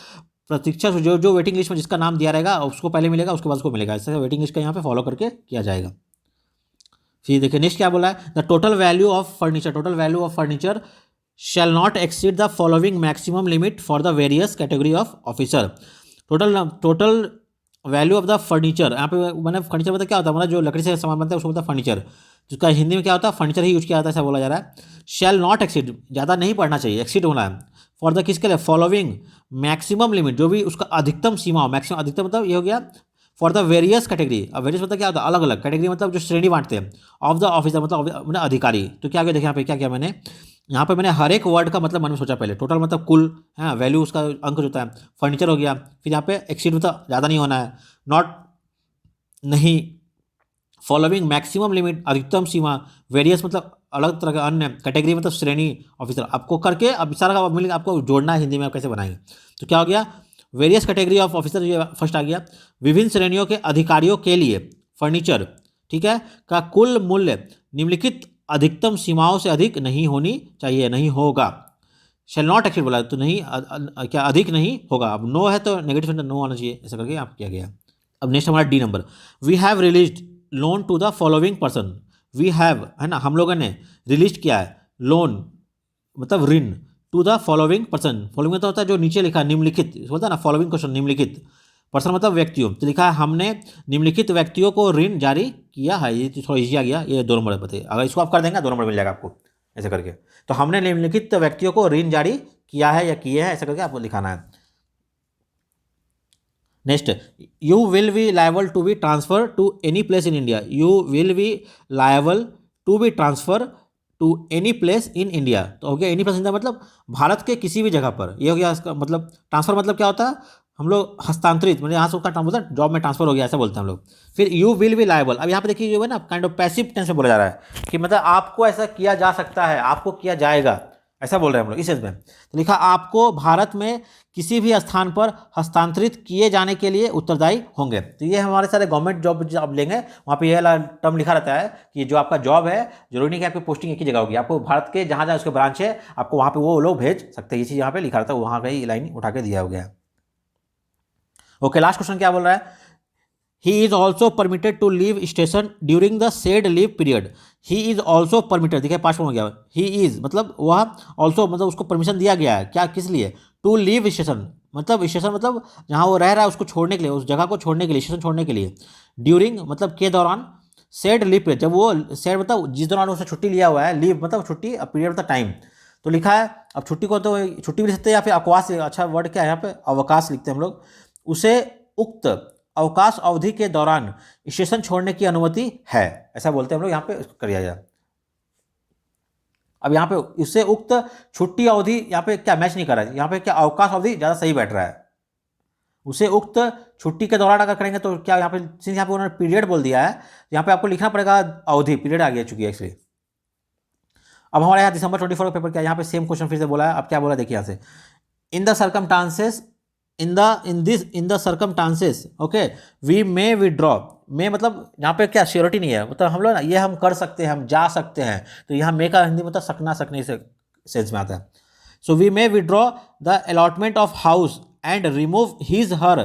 प्रतीक्षा जो जो वेटिंग लिस्ट में जिसका नाम दिया रहेगा उसको पहले मिलेगा, उसके बाद उसको मिलेगा। ऐसे वेटिंग लिस्ट का यहाँ पे फॉलो करके किया जाएगा। फिर देखिए नेक्स्ट क्या बोला है, the total value of furniture, total value of furniture shall not exceed the following maximum limit for the various category of officer. Total value of the furniture, यहाँ पे मैंने फर्नीचर मतलब क्या होता है, मतलब जो लकड़ी से सामान बनता है उसको बोलता है फर्नीचर, जिसका हिंदी में क्या होता है फर्नीचर ही यूज किया जाता है, ऐसा बोला जा रहा है। शैल नॉट एक्सीड, ज़्यादा नहीं पढ़ना चाहिए, एक्सीड होना है। फॉर द किसके लिए, फॉलोइंग मैक्सिमम लिमिट, जो भी उसका अधिकतम सीमा हो, मैक्सिमम अधिकतम मतलब ये हो गया फॉर द वेरियस कैटेगरी। अब वेरियस मतलब क्या होता है, अलग अलग कैटेगरी, मतलब जो श्रेणी बांटते हैं, ऑफ द ऑफिसर मतलब अधिकारी। तो क्या देखिए यहाँ पे क्या किया मैंने, यहाँ पे मैंने हर एक वर्ड का मतलब मन में सोचा पहले। टोटल मतलब कुल, हाँ, वैल्यू उसका अंक जो होता है, फर्नीचर हो गया। फिर यहाँ पे एक्सीड मतलब ज़्यादा नहीं होना है, नॉट नहीं, फॉलोइंग मैक्सिमम लिमिट अधिकतम सीमा, वेरियस मतलब अलग तरह का, अन्य कैटेगरी मतलब श्रेणी ऑफिसर। आपको करके अब सारा का मिल आपको जोड़ना है हिंदी में, आप कैसे बनाएंगे। तो क्या हो गया, वेरियस कैटेगरी ऑफ ऑफिसर, ये फर्स्ट आ गया। विभिन्न श्रेणियों के अधिकारियों के लिए फर्नीचर, ठीक है, का कुल मूल्य निम्नलिखित अधिकतम सीमाओं से अधिक नहीं होनी चाहिए, नहीं होगा। शैल नॉट एक्सीड बोला तो नहीं, क्या अधिक नहीं होगा। अब नो है तो नेगेटिव नो आना चाहिए, ऐसा करके आप किया गया। अब नेक्स्ट हमारा D number, we have released loan to the following person. We have है ना, हम लोगों ने रिलीज किया है, लोन मतलब ऋण, to the following person. Following तो होता है जो नीचे लिखा है निम्नलिखित, बोलता है ना फॉलोइंग क्वेश्चन, निम्नलिखित पर्सन मतलब व्यक्तियों, तो लिखा है हमने निम्नलिखित व्यक्तियों को ऋण जारी किया है। ये थोड़ा ईजी आ गया, ये 2 नंबर बताइए, अगर इसको आप कर देंगे 2 नंबर मिल जाएगा आपको, ऐसे करके। तो हमने निम्नलिखित व्यक्तियों को ऋण जारी किया है या किए हैं, ऐसा करके आपको लिखाना है। Next, you will be liable to be transfer to any place in India. You will be liable to be transfer to any place in India. तो हो गया एनी प्लेस इन इंडिया मतलब भारत के किसी भी जगह पर। ये हो गया इसका मतलब। ट्रांसफर मतलब क्या होता है, हम लोग हस्तांतरित, मतलब यहाँ से उसका ट्रांसफर होता है जॉब में ट्रांसफर हो गया, ऐसा बोलते हैं हम लोग। फिर यू विल बी लायबल, अब यहाँ पे देखिए जो है ना काइंड ऑफ पैसिव टेंस में बोला जा रहा है कि मतलब आपको ऐसा किया जा सकता है, आपको किया जाएगा, ऐसा बोल रहे हैं हम लोग इस सेंस में। तो लिखा आपको भारत में किसी भी स्थान पर हस्तांतरित किए जाने के लिए उत्तरदायी होंगे। तो ये हमारे सारे गवर्नमेंट जॉब आप लेंगे, वहाँ पे ये वाला टर्म लिखा रहता है कि जो आपका जॉब है, जरूरी नहीं कि आपकी पोस्टिंग एक ही जगह होगी, आपको भारत के जहाँ जहाँ उसके ब्रांच है, आपको वहाँ पे वो लोग भेज सकते हैं। ये चीज़ यहाँ पे लिखा रहता है, वहाँ का ही लाइन उठा के दिया हो गया। ओके, लास्ट क्वेश्चन क्या बोल रहा है, he is also permitted to leave station during the said leave period. He is also permitted, देखिए पास्ट फॉर्म हो गया, ही इज मतलब वह ऑल्सो मतलब उसको परमिशन दिया गया है, क्या किस लिए, टू लीव स्टेशन मतलब जहाँ वो रह रहा है उसको छोड़ने के लिए, उस जगह को छोड़ने के लिए, स्टेशन छोड़ने के लिए। ड्यूरिंग मतलब के दौरान, सेड लीव पीरियड जब वो सेड मतलब जिस दौरान उसने छुट्टी लिया हुआ है, लीव मतलब छुट्टी, पीरियड मतलब टाइम। तो लिखा है अब छुट्टी को तो छुट्टी भी लिख सकते हैं या फिर अवकाश, अच्छा वर्ड क्या है यहाँ पे, अवकाश लिखते हैं हम लोग। उसे उक्त अवकाश अवधि के दौरान स्टेशन छोड़ने की अनुमति है, ऐसा बोलते हैं हम लोग, यहाँ पे करिए जाए। अब यहाँ पे इससे उक्त छुट्टी अवधि यहाँ पे क्या मैच नहीं कर रहा है, यहाँ पे क्या अवकाश अवधि ज़्यादा सही बैठ रहा है। उसे उक्त छुट्टी के दौरान अगर करेंगे तो क्या यहाँ पे, सिंस यहाँ पे उन्होंने पीरियड बोल दिया है, यहाँ पे आपको लिखना पड़ेगा अवधि, पीरियड आ गया चुकी है एक्चुअली। अब हमारे यहाँ दिसंबर 24 का पेपर क्या, यहाँ पे सेम क्वेश्चन फिर से बोला है। अब क्या बोला देखिए यहाँ से, in the circumstances in the circumstances, okay, we may withdraw. May मतलब यहाँ पे क्या श्योरिटी नहीं है, मतलब हम लोग ना ये हम कर सकते हैं, हम जा सकते हैं, तो यहाँ मे का हिंदी मतलब सकना, सकने से सेंस में आता है। So we may withdraw the allotment of house and remove his her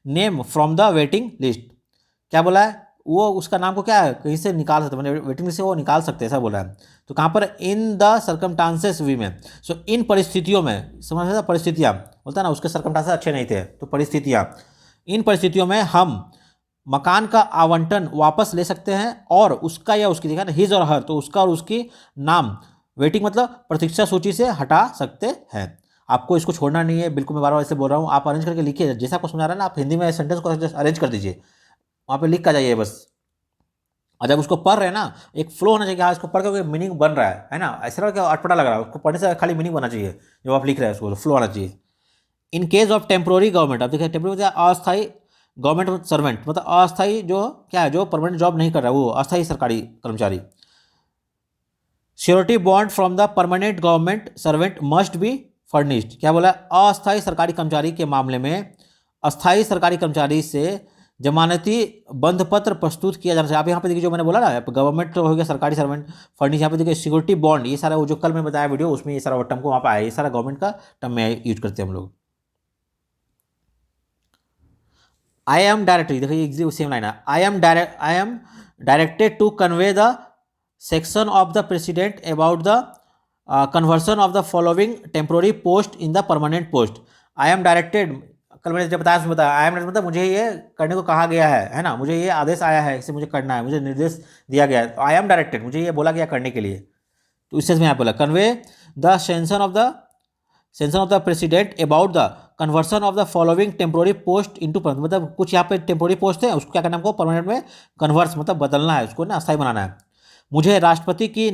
name from the waiting list. क्या बोला है, वो उसका नाम को क्या है कहीं से निकाल सकते हैं, मतलब वेटिंग लिस्ट से वो निकाल सकते हैं, ऐसा बोला है। तो कहाँ पर, इन द सर्कमस्टांसेस वी में, सो इन परिस्थितियों में, समझ रहे, परिस्थितियाँ बोलता है ना, उसके सर्कमस्टांसेस अच्छे नहीं थे, तो परिस्थितियाँ, इन परिस्थितियों में हम मकान का आवंटन वापस ले सकते हैं और उसका या उसकी, देखा ना हिज और हर, तो उसका और उसकी नाम वेटिंग मतलब प्रतीक्षा सूची से हटा सकते हैं। आपको इसको छोड़ना नहीं है, बिल्कुल मैं बार बार ऐसे बोल रहा हूँ, आप अरेंज करके लिखिए, जैसा आपको समझ आ रहा है ना, आप हिंदी में सेंटेंस को अरेंज कर दीजिए, वहाँ पे लिख कर जाइए बस। और जब उसको पढ़ रहे हैं ना, एक फ्लो होना चाहिए, हाँ इसको पढ़ के मीनिंग बन रहा है ना, ऐसा क्या अटपटा लग रहा है, उसको पढ़ने से खाली मीनिंग बनना चाहिए, जब आप लिख रहे हैं उसको फ्लो आना चाहिए। In case of temporary government, अब देखिए टेम्प्रोरी अस्थायी गवर्नमेंट सर्वेंट मतलब अस्थायी जो क्या है, जो परमानेंट जॉब नहीं कर रहा है, वो अस्थायी सरकारी कर्मचारी। Surety bond from the permanent government servant must be furnished. क्या बोला है, अस्थायी सरकारी कर्मचारी के मामले में अस्थायी सरकारी कर्मचारी से जमानती बंध पत्र प्रस्तुत किया जाना चाहिए। आप यहाँ पे देखिए जो मैंने बोला ना, गवर्नमेंट तो हो गया, सरकारी सर्वेंट फर्निश, यहाँ पे देखिए सिक्योरिटी बॉन्ड, ये सारा वो जो कल मैं बताया वीडियो उसमें ये सारा टर्म को वहाँ पे आया, ये सारा गवर्नमेंट का टर्म में यूज करते हैं हम लोग। आई एम डायरेक्टली, देखिए सेम लाइन है, I am directed to convey the section of the president about the conversion of the following temporary post in the permanent post. I am directed, कल मैंने जब बताया उसमें बताया, आई एम डायरेक्टेड मतलब मुझे ये करने को कहा गया है ना, मुझे ये आदेश आया है, इसे मुझे करना है, मुझे निर्देश दिया गया है, तो आई एम डायरेक्टेड, मुझे ये बोला गया करने के लिए। तो इससे मैं यहाँ बोला convey the sanction of the president about the conversion of the following temporary post into permanent, मतलब कुछ यहाँ पे टेम्पोररी पोस्ट है उसको क्या करना है हमको परमानेंट में कन्वर्स मतलब बदलना है, उसको ना अस्थायी बनाना है। मुझे राष्ट्रपति की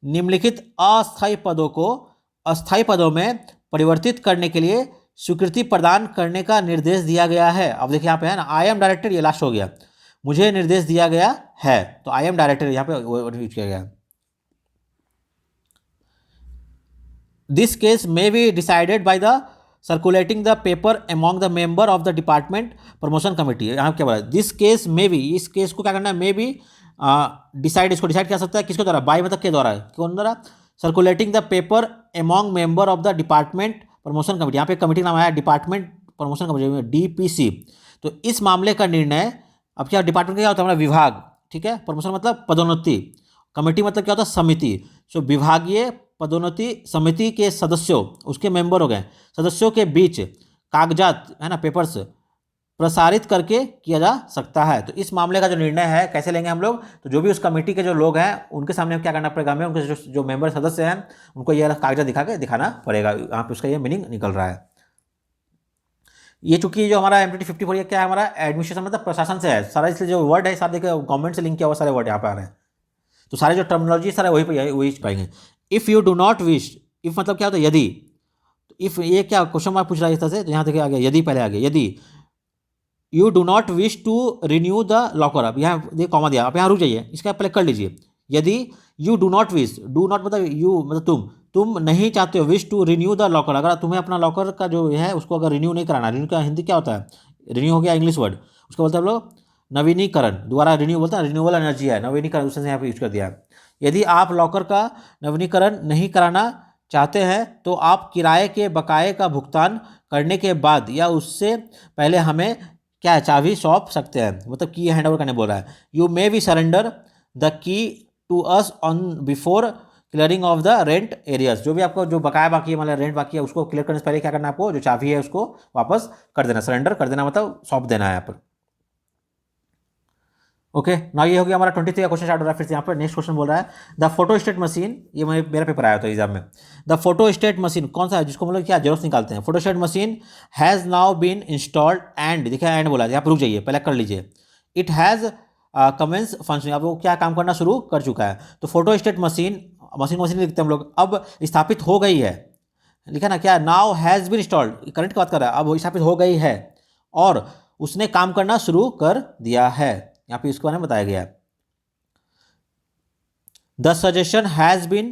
निम्नलिखित अस्थायी पदों को अस्थायी पदों में परिवर्तित करने के लिए स्वीकृति प्रदान करने का निर्देश दिया गया है। अब देखिए यहाँ पे है ना, आई एम डायरेक्टेड, ये लास्ट हो गया, मुझे निर्देश दिया गया है, तो आई एम डायरेक्टेड यहाँ पे यूज किया गया। This case may be decided by the circulating the paper among the member of the department promotion committee. यहाँ क्या बोला, दिस केस मे बी, इस केस को क्या करना है, मे बी डिसाइड, इसको डिसाइड कर सकता है किसके द्वारा, बाय मतलब के द्वारा, कौन द्वारा, circulating the paper among member of the department promotion committee. यहाँ पे कमेटी नाम आया डिपार्टमेंट प्रमोशन कमेटी, डीपीसी। तो इस मामले का निर्णय, अब क्या डिपार्टमेंट क्या होता है हमारा विभाग, ठीक है, प्रमोशन मतलब पदोन्नति, कमेटी मतलब क्या होता है समिति, सो विभागीय पदोन्नति समिति के सदस्यों, उसके मेंबर हो गए, सदस्यों के बीच कागजात है ना, पेपर्स प्रसारित करके किया जा सकता है। तो इस मामले का जो निर्णय है कैसे लेंगे हम लोग, तो जो भी उस कमेटी के जो लोग हैं उनके सामने क्या करना पड़ेगा हमें, उनके जो मेंबर सदस्य हैं उनको यह कागजात दिखाना पड़ेगा, यहाँ पे उसका ये मीनिंग निकल रहा है। ये चूंकि जो हमारा MTT 54 ये क्या है, हमारा एडमिनिस्ट्रेशन मतलब प्रशासन से है सारा, इसलिए जो वर्ड है सारे देखिए गवर्नमेंट से लिंक किया हुआ सारे वर्ड यहाँ पे आ रहे हैं, तो सारे जो टर्मिनोलॉजी सारे वही पाएंगे। If you do not wish, if मतलब क्या होता है यदि, इफ ये क्या क्वेश्चन मार्क पूछ रहा है इस तरह से, तो यहाँ देखिए आ गया यदि, पहले आ गया यदि, you do not wish to renew the locker, अब यहाँ देखिए कॉमा दिया, आप यहाँ रुक जाइए, इसका पहले कर लीजिए, यदि you do not wish, do not मतलब यू मतलब तुम नहीं चाहते हो, wish to renew the locker, अगर तुम्हें अपना लॉकर का जो है उसको अगर रिन्यू नहीं कराना, रिन्यू का हिंदी क्या होता है, रिन्यू हो गया इंग्लिश वर्ड, उसको बोलते हैं हम लोग नवीनीकरण, दोबारा रिन्यू बोलते हैं, रिन्यूएबल एनर्जी है, नवीनीकरण उसने यहाँ पे यूज कर दिया है। यदि आप लॉकर का नवीनीकरण नहीं कराना चाहते हैं तो आप किराए के बकाये का भुगतान करने के बाद या उससे पहले हमें क्या है चाबी सौंप सकते हैं, मतलब की हैंड ओवर करने बोल रहा है। You may be surrender the key to us on before clearing of the rent arrears, जो भी आपको जो बकाया बाकी है मतलब रेंट बाकी है उसको क्लियर करने से पहले क्या करना है आपको, जो चाबी है उसको वापस कर देना, सरेंडर कर देना मतलब सौंप देना है यहाँ पर। ओके ना, ये हो गया हमारा 23 का क्वेश्चन स्टार्ट हो रहा है। फिर से यहाँ पर नेक्स्ट क्वेश्चन बोल रहा है द फोटो स्टेट मशीन, ये मेरा पेपर आया था एग्जाम में, द फोटो स्टेट मशीन कौन सा है जिसको हम लोग क्या जेरोक्स निकालते हैं, photo state machine has now been installed and, देखिए एंड बोला है, यहाँ पर रुक जाइए पहले कर लीजिए, इट हैज़ कमेंस फंक्शनिंग, अब वो क्या काम करना शुरू कर चुका है। तो फोटो स्टेट मशीन लिखते हैं हम लोग, अब स्थापित हो गई है, लिखा ना क्या, now has been installed, current की बात कर रहा है, अब वो स्थापित हो गई है और उसने काम करना शुरू कर दिया है, यहाँ पे इसके बारे में बताया गया है। The suggestion has been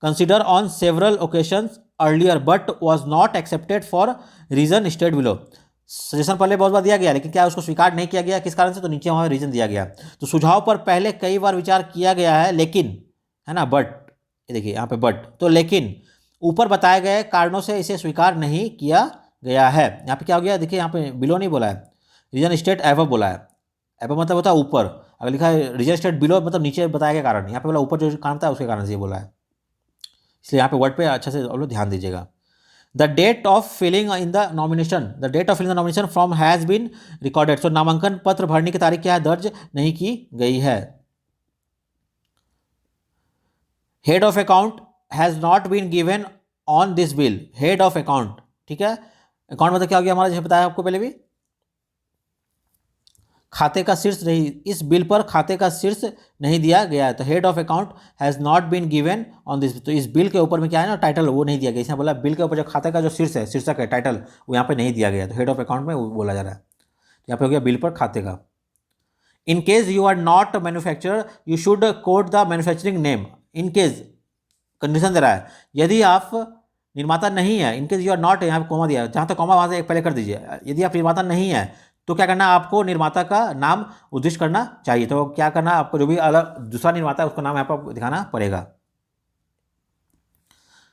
consider on several occasions earlier but was not accepted for reason state below, suggestion पहले बहुत बार दिया गया लेकिन क्या उसको स्वीकार नहीं किया गया, किस कारण से, तो नीचे वहाँ रीजन दिया गया। तो सुझाव पर पहले कई बार विचार किया गया है लेकिन, है ना, बट, ये देखिए यहाँ पे बट, तो लेकिन ऊपर बताए गए कारणों से इसे स्वीकार नहीं किया गया है। यहाँ पे क्या हो गया, देखिए यहाँ पे बिलो नहीं बोला है, रीजन स्टेट एवब बोला है, एवब मतलब होता है ऊपर, अगर लिखा है रीजन स्टेट बिलो मतलब नीचे बताया गया कारण, यहाँ पे बोला ऊपर जो कारण था उसके कारण से ये बोला है, इसलिए यहाँ पे वर्ड पे अच्छे से आप लोग ध्यान दीजिएगा। The date of filling in the nomination form has been recorded, so नामांकन पत्र भरने की तारीख क्या है, दर्ज नहीं की गई है। Head of account has not been given on this bill, head of account, ठीक है, अकाउंट मतलब क्या हो गया हमारा, जैसे बताया आपको पहले भी, खाते का शीर्ष नहीं, इस बिल पर खाते का शीर्ष नहीं दिया गया है, तो head of account has not been given on this, तो इस बिल के ऊपर में क्या है ना टाइटल वो नहीं दिया गया, इसने बोला बिल के ऊपर जो खाते का जो शीर्ष है, शीर्षक है, टाइटल, वो यहाँ पे नहीं दिया गया, तो हेड ऑफ अकाउंट में वो बोला जा रहा है, यहाँ पे हो गया बिल पर खाते का। In case you are not manufacturer you should code the manufacturing name, in case condition दे रहा है, यदि आप निर्माता नहीं है, इनकेस यू आर नॉट, यहाँ पे कॉमा दिया है, जहाँ तक कॉमा वहाँ से एक पहले कर दीजिए। यदि आप निर्माता नहीं है तो क्या करना है, आपको निर्माता का नाम उद्दिष्ट करना चाहिए। तो क्या करना है, आपको जो भी अलग दूसरा निर्माता है उसका नाम यहाँ पर दिखाना पड़ेगा।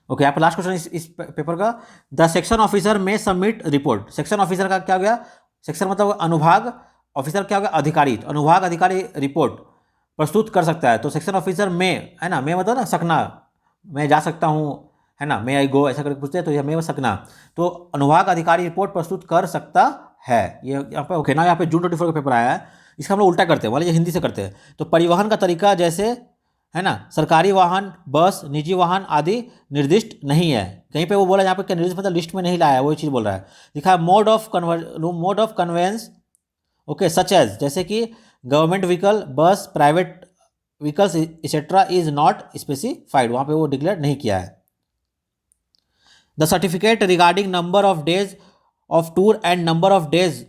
ओके, यहाँ पर लास्ट क्वेश्चन इस पेपर का, द सेक्शन ऑफिसर में सबमिट रिपोर्ट। सेक्शन ऑफिसर का क्या हो गया, सेक्शन मतलब अनुभाग, ऑफिसर क्या हो गया, अधिकारी। तो अनुभाग अधिकारी रिपोर्ट प्रस्तुत कर सकता है। तो सेक्शन ऑफिसर में, है ना, मैं मतलब ना सकना, मैं जा सकता हूँ, है ना, मे आई गो, ऐसा करके पूछते हैं तो यह मैं सकना। तो अनुभाग अधिकारी रिपोर्ट प्रस्तुत कर सकता है, ये यहाँ पे ओके ना। यहाँ पे जून 24 का पेपर आया है, इसका हम लोग उल्टा करते हैं, मान लीजिए हिंदी से करते हैं। तो परिवहन का तरीका जैसे, है ना, सरकारी वाहन, बस, निजी वाहन आदि निर्दिष्ट नहीं है। कहीं पे वो बोला यहाँ पे क्या निर्दिष्ट मतलब लिस्ट में नहीं लाया है, वही चीज़ बोल रहा है। लिखा है mode of conveyance, okay, such as, जैसे कि government vehicle, bus, private vehicles etcetera is not specified, वहाँ पे वो डिक्लेयर नहीं किया है। The certificate regarding number of days of tour and number of days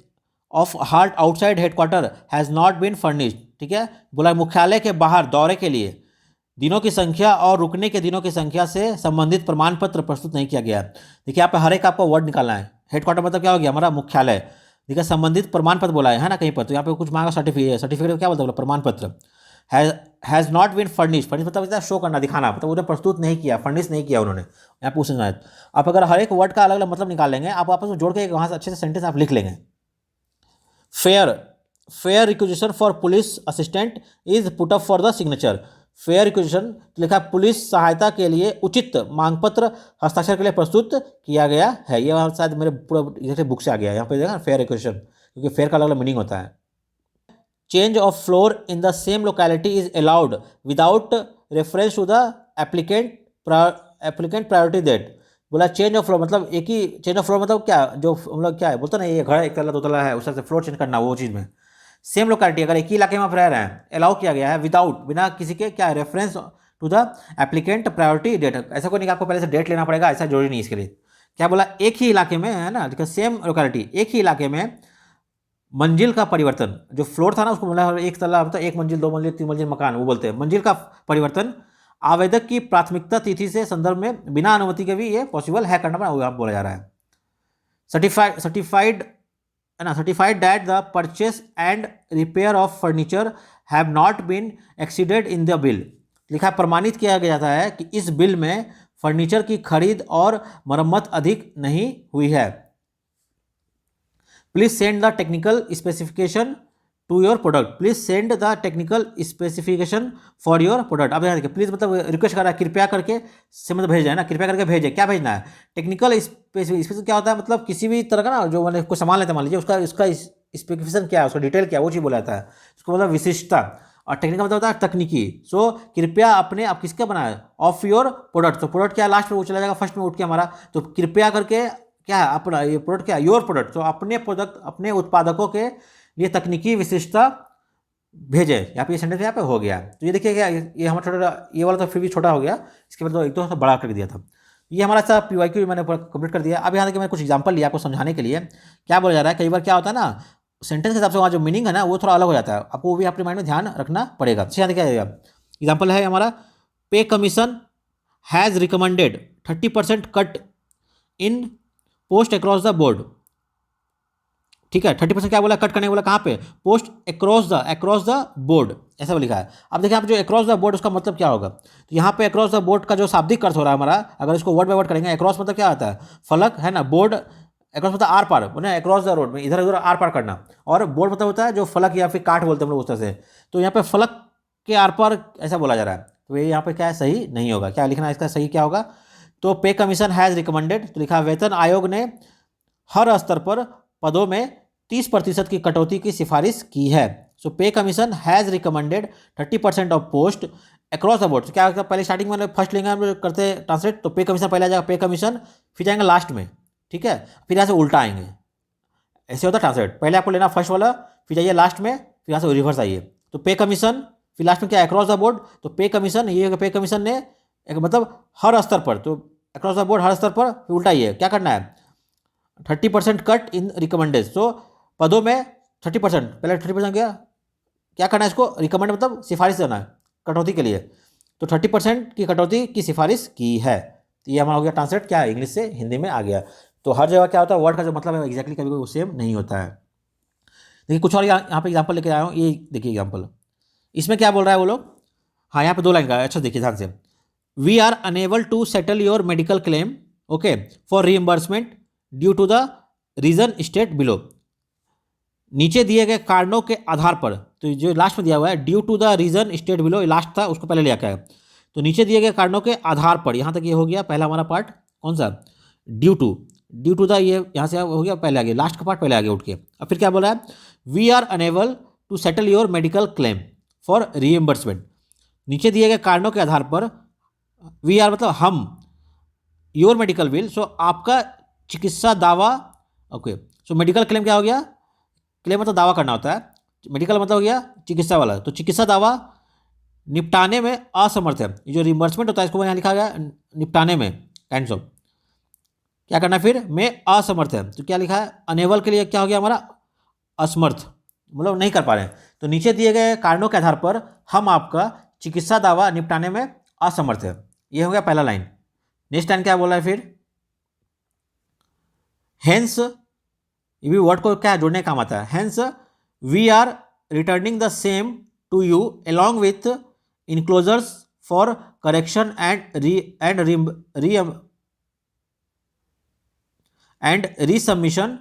of halt outside headquarter has not been furnished. ठीक है, बोला मुख्यालय के बाहर दौरे के लिए दिनों की संख्या और रुकने के दिनों की संख्या से संबंधित प्रमाण पत्र प्रस्तुत नहीं किया गया। देखिए यहाँ पे हर एक आपको वर्ड निकालना है। हेडक्वार्टर मतलब क्या हो गया, हमारा मुख्यालय। देखिए संबंधित प्रमाण पत्र बोला है ना कहीं पर, तो यहाँ पे कुछ मांगा सर्टिफिकेट, सर्टिफिकेट क्या बोलता है, प्रमाण पत्र। Has not been furnish, furnish मतलब शो करना, दिखाना, मतलब उन्हें प्रस्तुत नहीं किया, फर्निश नहीं किया उन्होंने। यहाँ पे पूछना है, आप अगर हर एक वर्ड का अलग अलग मतलब निकाल लेंगे, आप आपस में जोड़ के वहाँ से अच्छे से सेंटेंस आप लिख लेंगे। Fair requisition for police assistant is put up for the signature. Fair requisition लिखा, पुलिस सहायता के लिए उचित मांग पत्र हस्ताक्षर के लिए प्रस्तुत किया गया है। ये शायद मेरे पूरा जैसे बुक से आ गया है, यहाँ पे देखा फेयर रिक्वेजिशन, क्योंकि फेयर का अलग अलग मीनिंग होता है। Change of floor in the same locality is allowed without reference to the applicant priority date. बोला चेंज ऑफ फ्लोर मतलब एक ही, चेंज ऑफ फ्लोर मतलब क्या, जो हम लोग क्या है बोलते ना, ये घर एक तला दो तला है, उस तरह से फ्लोर चेंज करना, वो चीज़ में। सेम लोकेलिटी अगर एक ही इलाके में आप रह रहे हैं, अलाउ किया गया है विदाउट, बिना किसी के क्या reference to the applicant priority date. ऐसा कोई नहीं कि आपको पहले से डेट लेना पड़ेगा, ऐसा जरूरी नहीं इसके लिए। क्या बोला, एक ही इलाके में, है ना, सेम लोकेलिटी, एक ही इलाके में मंजिल का परिवर्तन, जो फ्लोर था ना उसको बोला एक तला, मतलब एक मंजिल, दो मंजिल, तीन मंजिल मकान, वो बोलते हैं मंजिल का परिवर्तन आवेदक की प्राथमिकता तिथि से संदर्भ में बिना अनुमति के भी ये पॉसिबल है करना, वो बोला जा रहा है। सर्टिफाइड है ना, certified that the purchase and repair of furniture have not been exceeded in the bill. लिखा, प्रमाणित किया गया जाता है कि इस बिल में फर्नीचर की खरीद और मरम्मत अधिक नहीं हुई है। Please send the technical specification to your product. Please send the technical specification for your product. अब यहाँ देखिए, प्लीज मतलब रिक्वेस्ट कर रहा है, कृपया करके से मतलब भेज है ना, कृपया करके भेजे, क्या भेजना है, टेक्निकल स्पेसिफिकेशन क्या होता है, मतलब किसी भी तरह का ना, जो मैंने कोई सामान लेते हैं मान लीजिए, उसका स्पेसिफिकेशन क्या है, उसका डिटेल क्या है, वो चीज़ बोला जाता है, उसको मतलब विशिष्टता। और टेक्निकल मतलब होता है तकनीकी। सो कृपया अपने, आप किसका बनाए, ऑफ योर प्रोडक्ट। तो प्रोडक्ट क्या लास्ट में वो चला जाएगा, फर्स्ट में उठ के हमारा, तो कृपया करके क्या है, अपना ये प्रोडक्ट क्या है, योर प्रोडक्ट। तो अपने प्रोडक्ट, अपने उत्पादकों के लिए तकनीकी विशिष्टता भेजे। यहाँ पे ये सेंटेंस यहाँ पे हो गया। तो ये देखिए क्या, ये हमारा छोटा, ये वाला तो फिर भी छोटा हो गया, इसके बाद तो एक तो बड़ा कर दिया था। ये हमारा सा PYQ मैंने पूरा कंप्लीट कर दिया। अब यहाँ देखिए मैं कुछ एग्जांपल लिया आपको समझाने के लिए। क्या बोला जा रहा है, कई बार क्या होता है ना, सेंटेंस के हिसाब से वहाँ जो मीनिंग है ना वो थोड़ा अलग हो जाता है, आपको वो भी अपने माइंड में ध्यान रखना पड़ेगा। यहाँ देखिए एग्जाम्पल है हमारा, पे commission has recommended 30% cut in post across the board. ठीक है, 30% क्या बोला, कट करने बोला, कहाँ पे, पोस्ट अक्रॉस द बोर्ड, ऐसा लिखा है। अब देखिए आप जो अक्रॉस द बोर्ड उसका मतलब क्या होगा, तो यहाँ पे अक्रॉस द बोर्ड का जो शाब्दिक अर्थ हो रहा है हमारा, अगर इसको वर्ड बाय वर्ड करेंगे, अक्रॉस मतलब क्या आता है, फलक, है ना, बोर्ड, अक्रॉस मतलब आर पार, बोले अक्रॉस द रोड में इधर उधर आर पार करना, और बोर्ड मतलब होता है जो फलक या फिर काठ बोलते हैं हम लोग उस तरह से। तो यहाँ पे फलक के आर पार ऐसा बोला जा रहा है, तो ये यहाँ पे क्या है, सही नहीं होगा। क्या लिखना है इसका, सही क्या होगा, तो पे कमीशन हैज़ रिकमेंडेड, तो लिखा वेतन आयोग ने हर स्तर पर पदों में 30% की कटौती की सिफारिश की है। सो पे commission has recommended 30% of post across the board. तो क्या पहले स्टार्टिंग में फर्स्ट लेंगे हम करते ट्रांसलेट, तो पे कमीशन पहले आ जाएगा, पे कमीशन, फिर जाएंगे लास्ट में, ठीक है, फिर यहाँ से उल्टा आएंगे, ऐसे होता है ट्रांसलेट। पहले आपको लेना फर्स्ट वाला, फिर जाइए लास्ट में, फिर यहाँ से रिवर्स आइए, तो पे कमीशन, फिर लास्ट में क्या, अक्रॉस द बोर्ड। तो पे कमीशन, ये पे कमीशन ने एक मतलब हर स्तर पर, तो अक्रॉस द बोर्ड हर स्तर पर, फिर उल्टा ये क्या करना है, 30% कट इन रिकमेंडेड। सो पदों में 30%, पहले 30% गया, क्या करना है इसको, रिकमेंड मतलब सिफारिश देना है कटौती के लिए, तो 30% की कटौती की सिफारिश की है। तो ये हमारा हो गया ट्रांसलेट क्या है, इंग्लिश से हिंदी में आ गया। तो हर जगह क्या होता है, वर्ड का जो मतलब है एग्जैक्टली कभी कोई सेम नहीं होता है। देखिए कुछ और यहाँ पे एग्जाम्पल लेके आया हूँ, ये देखिए एग्जाम्पल, इसमें क्या बोल रहा है वो लोग। हाँ यहाँ पे 2 लाइन का है, अच्छा देखिए ध्यान से। We are unable to settle your medical claim okay for reimbursement due to the reason state below. नीचे दिए गए कारणों के आधार पर, तो जो लास्ट में दिया हुआ है due to the reason state below, last था उसको पहले लिया है। तो नीचे दिए गए कारणों के आधार पर, यहाँ तक ये हो गया पहला हमारा पार्ट, कौन सा, ड्यू टू द, ये यहाँ से हो गया पहले आ गया, लास्ट का पार्ट पहले आ गया उठ के। अब फिर क्या बोला है, we are unable to settle your medical claim for reimbursement. नीचे दिए गए कारणों के आधार पर, वी आर मतलब हम, योर मेडिकल बिल, सो आपका चिकित्सा दावा ओके। सो मेडिकल क्लेम क्या हो गया, क्लेम मतलब दावा करना होता है, मेडिकल मतलब हो गया चिकित्सा वाला, तो चिकित्सा दावा निपटाने में असमर्थ है। ये जो रिम्बर्समेंट होता है इसको यहाँ लिखा गया निपटाने में, काइंड ऑफ क्या करना फिर में असमर्थ है, तो क्या लिखा है, अनेबल के लिए क्या हो गया हमारा असमर्थ, मतलब नहीं कर पा रहे हैं। तो नीचे दिए गए कारणों के आधार पर हम आपका चिकित्सा दावा निपटाने में असमर्थ है, ये हो गया पहला लाइन। नेक्स्ट लाइन क्या बोला है फिर, हेंस, ये भी वर्ड को क्या जोड़ने का काम आता है, hence we are returning the same to you along with enclosures for correction and resubmission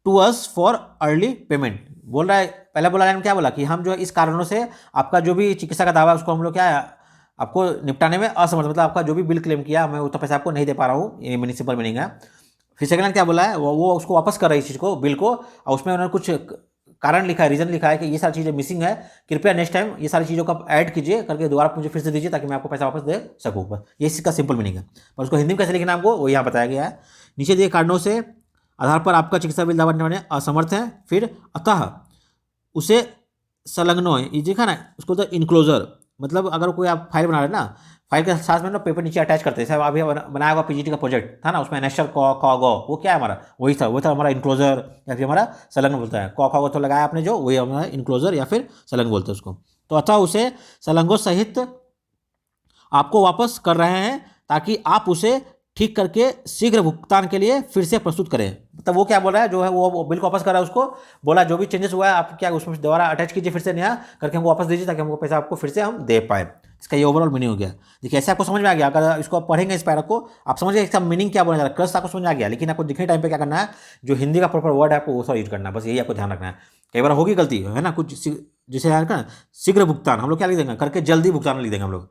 to us for early payment। बोल रहा है, पहले बोला लाइन क्या बोला कि हम जो है इस कारणों से आपका जो भी चिकित्सा का दावा है उसको हम लोग क्या है आपको निपटाने में असमर्थ, मतलब आपका जो भी बिल क्लेम किया मैं उतना पैसा आपको नहीं दे पा रहा हूँ, ये म्युनिसिपल मीनिंग है। फिर सेकंड लाइन क्या बोला है, वो उसको वापस कर रही है इस चीज़ को, बिल को, और उसमें उन्होंने कुछ कारण लिखा है, रीजन लिखा है कि ये सारी चीज़ें मिसिंग है, कृपया नेक्स्ट टाइम ये सारी चीज़ों को ऐड कीजिए करके दोबारा मुझे फिर से दीजिए ताकि मैं आपको पैसा वापस दे सकूँ। बस ये इसका सिंपल मीनिंग है, पर उसको हिंदी में कैसे लिखना है आपको वो यहाँ बताया गया है। नीचे दिए कारणों से आधार पर आपका चिकित्सा बिल दावा निपटाने में असमर्थ है, फिर अतः उसे संलग्न है, ये देखा ना उसको, तो इनक्लोजर मतलब अगर कोई आप फाइल बना रहे ना, फाइल के साथ में ना पेपर नीचे अटैच करते हैं, जैसे अभी बनाया हुआ पीजीटी का प्रोजेक्ट था ना, उसमें नेशनल क गो, वो क्या है हमारा, वही था हमारा इनक्लोजर या फिर हमारा संलग्न बोलता है, क गो तो लगाया आपने जो, वही हमारा इनक्लोजर या फिर संलग्न बोलते हैं उसको। तो अतः उसे संलग्नों सहित आपको वापस कर रहे हैं ताकि आप उसे ठीक करके शीघ्र भुगतान के लिए फिर से प्रस्तुत करें। मतलब वो क्या बोल रहा है, जो है वो बिल को वापस कर रहा है, उसको बोला जो भी चेंजेस हुआ है आप क्या उसमें दोबारा अटैच कीजिए फिर से नया करके हमको वापस दीजिए ताकि हमको पैसा आपको फिर से हम दे पाए। इसका ये ओवरऑल मीनिंग हो गया। देखिए ऐसे आपको समझ में आ गया, अगर इसको आप पढ़ेंगे इस पैरा को आप समझिए इसका मीनिंग क्या बोलने जा रहा है, क्रस्ट आपको समझ में आ गया, लेकिन आपको दिखने टाइम पे क्या करना है, जो हिंदी का प्रॉपर वर्ड है आपको वो सारा यूज करना है, बस यही आपको ध्यान रखना है। कई बार होगी गलती है ना, कुछ जैसे ना शीघ्र भुगतान हम लोग क्या लिख देंगे, करके जल्दी भुगतान लिख देंगे हम लोग।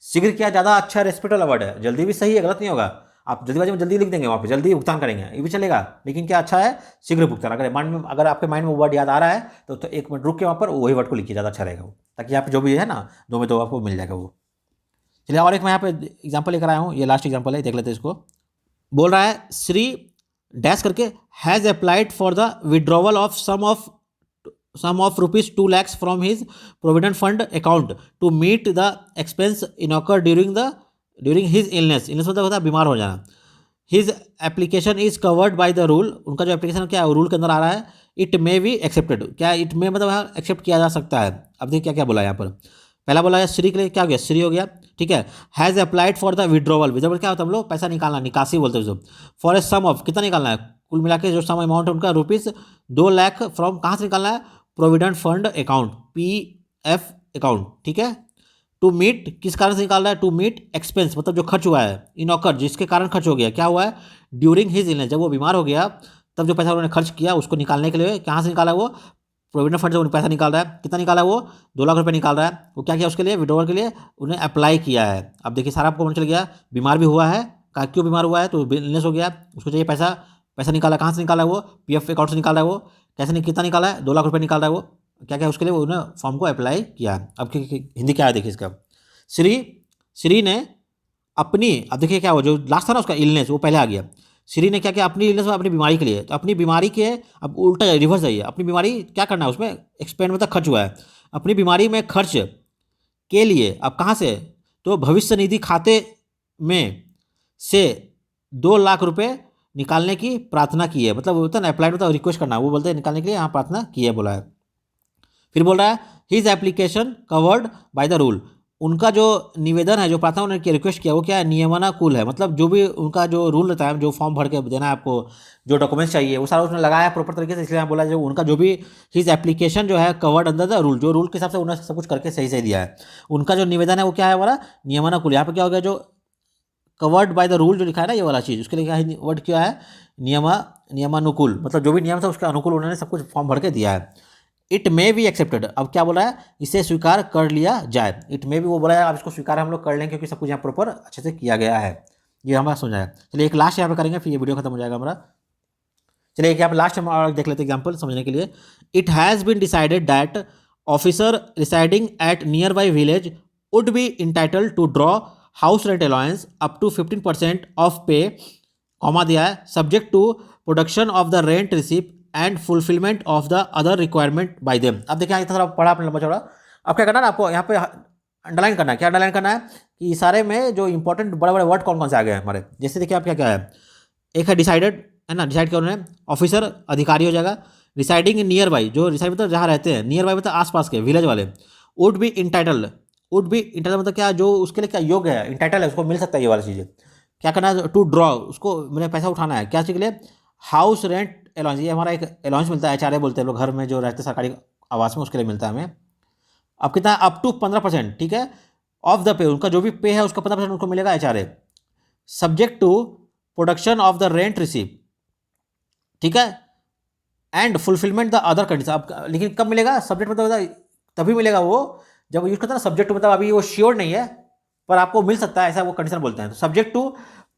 शीघ्र क्या ज़्यादा अच्छा रेस्पेक्टेबल वर्ड है, जल्दी भी सही है, गलत नहीं होगा, आप जल्दीबाजी में जल्दी लिख देंगे वहाँ पे जल्दी भुगतान करेंगे ये भी चलेगा, लेकिन क्या अच्छा है शीघ्र भुगतान। अगर आपके माइंड में वो वर्ड याद आ रहा है तो 1 मिनट रुक के वहाँ पर वही वर्ड को लिखिए, ज़्यादा अच्छा रहेगा वो, ताकि यहाँ पे जो भी है ना 2 में 2 आपको मिल जाएगा वो। चलिए और एक मैं यहाँ पे एग्जाम्पल लेकर आया हूँ, ये लास्ट एग्जाम्पल है, देख लेते हैं इसको। बोल रहा है श्री डैश करके has applied for the withdrawal of sum of rupees 2 lakhs from his provident fund account to meet the expense incurred during his illness मतलब होता है बीमार हो जाना। His application is covered by the rule, उनका जो application क्या है रूल के अंदर आ रहा है, इट मे बी एक्सेप्टेड, क्या इट मे मतलब एक्सेप्ट किया जा सकता है। अब देखिए क्या क्या बोला है यहाँ पर, पहला बोला है श्री के लिए क्या हो गया, श्री हो गया ठीक है। Has applied for the withdrawal, withdrawal क्या होता है हम लोग पैसा निकालना, निकासी बोलते हैं उसको। फॉर ए सम ऑफ कितना निकालना है, कुल मिला के जो सम अमाउंट है उनका ₹2 लाख फ्रॉम कहाँ से निकालना है, provident fund account PF account ठीक है। टू मीट किस कारण से निकाल रहा है, टू मीट एक्सपेंस मतलब जो खर्च हुआ है, इनऑकर जिसके कारण खर्च हो गया, क्या हुआ है ड्यूरिंग हिज इलनेस, जब वो बीमार हो गया तब जो पैसा उन्होंने खर्च किया उसको निकालने के लिए कहाँ से निकाला वो, प्रोविडेंट फंड से उन्हें पैसा निकाल रहा है, कितना निकाला वो 2 लाख रुपये निकाल रहा है। वो क्या किया उसके लिए विड्रॉवल के लिए उन्हें अप्लाई किया है। अब देखिए सारा आपको पता चल गया, बीमार भी हुआ है, क्यों बीमार हुआ है तो इलनेस हो गया, उसको चाहिए पैसा निकाला, कहाँ से निकाला है वो PF अकाउंट से निकाला है वो, कैसे कितना निकाला है 2 लाख रुपये निकाल रहा है वो, क्या क्या उसके लिए उन्होंने फॉर्म को अप्लाई किया। अब हिंदी क्या है देखिए इसका, श्री ने अपनी, अब देखिए क्या हुआ जो लास्ट था ना उसका इलनेस वो पहले आ गया, श्री ने क्या किया अपनी इलनेस में अपनी बीमारी के लिए, तो अपनी बीमारी के अब उल्टा जाइए रिवर्स जाइए, अपनी बीमारी क्या करना है उसमें एक्सपेंड मतलब खर्च हुआ है, अपनी बीमारी में खर्च के लिए अब कहाँ से, तो भविष्य निधि खाते में से 2 लाख रुपये निकालने की प्रार्थना की है, मतलब होता है ना अप्लाइड मतलब रिक्वेस्ट करना, वो बोलते हैं निकालने के लिए यहाँ प्रार्थना की है बोला है। फिर बोल रहा है his application covered by the rule, उनका जो निवेदन है, जो प्रार्थना उन्होंने रिक्वेस्ट किया वो क्या है, नियमानुकूल है। मतलब जो भी उनका जो रूल रहता है, जो फॉर्म भर के देना है आपको, जो डॉक्यूमेंट्स चाहिए वो सारा उसने लगाया प्रॉपर तरीके से। इसलिए बोला जो उनका जो भी हिज एप्लीकेशन जो है कवर्ड अंडर द रूल, जो रूल के हिसाब से उन्होंने सब कुछ करके सही सही दिया है। उनका जो निवेदन है वो क्या है हमारा, नियमानुकूल। यहाँ पर क्या हो गया, जो कवर्ड बाय द रूल जो लिखा है ना, ये वाला चीज़, उसके लिए क्या है, वर्ड क्या है, नियमानुकूल। मतलब जो भी नियम था उसके अनुकूल उन्होंने सब कुछ फॉर्म भर के दिया है। इट मे बी एक्सेप्टेड, अब क्या बोला है, इसे स्वीकार कर लिया जाए। इट मे भी वो बोला है, अब इसको स्वीकार हम लोग कर लेंगे क्योंकि सब कुछ यहाँ प्रॉपर अच्छे से किया गया है। ये हमारा समझा है। चलिए एक लास्ट यहाँ पे करेंगे, फिर ये वीडियो खत्म हो जाएगा हमारा। चलिए एक यहाँ पे लास्ट हम और देख लेते हैं एग्जाम्पल समझने के लिए। It has been decided that officer residing at near by village would be entitled to draw house rent allowance up to 15% of pay, comma दिया है, subject to production of the rent receipt and fulfilment of the other requirement by them. अब देखिए थोड़ा पढ़ा आपने लंबा चौड़ा। अब क्या करना है ना, आपको यहाँ पे अंडरलाइन करना है। क्या अंडरलाइन करना है कि सारे में जो इंपॉर्टेंट बड़े बड़े वर्ड कौन कौन से आ गए हैं हमारे। जैसे देखिए आप क्या क्या है, एक है डिसाइडेड, है ना, डिसाइड किया उन्होंने। ऑफिसर अधिकारी हो जाएगा। रिसाइडिंग नियर बाई, जो रिसाइड मतलब जहाँ रहते हैं, नियर बाई मतलब आसपास के विलेज वाले। Would be entitled, would be entitle मतलब क्या, जो उसके लिए क्या योग्य है, इंटाइटल है, उसको मिल सकता है ये वाली चीज़ें। क्या करना है, टू ड्रॉ, उसको मैंने पैसा उठाना है क्या चीज़ के लिए, हाउस रेंट अलाउंस। ये हमारा एक अलाउंस मिलता है, HRA बोलते हैं लोग, घर में जो रहते हैं सरकारी आवास में, उसके लिए मिलता है हमें। अब कितना है, अप टू 15%, ठीक है, ऑफ द पे, उनका जो भी पे है उसका 15% उनको मिलेगा HRA, subject to production of the rent receive, ठीक है, and fulfilment the other condition. अब लेकिन कब मिलेगा, सब्जेक्ट मतलब तभी मिलेगा वो जब यूज करता है ना सब्जेक्ट, मतलब अभी वो श्योर नहीं है पर आपको मिल सकता है, ऐसा वो कंडीशन बोलते हैं। तो सब्जेक्ट टू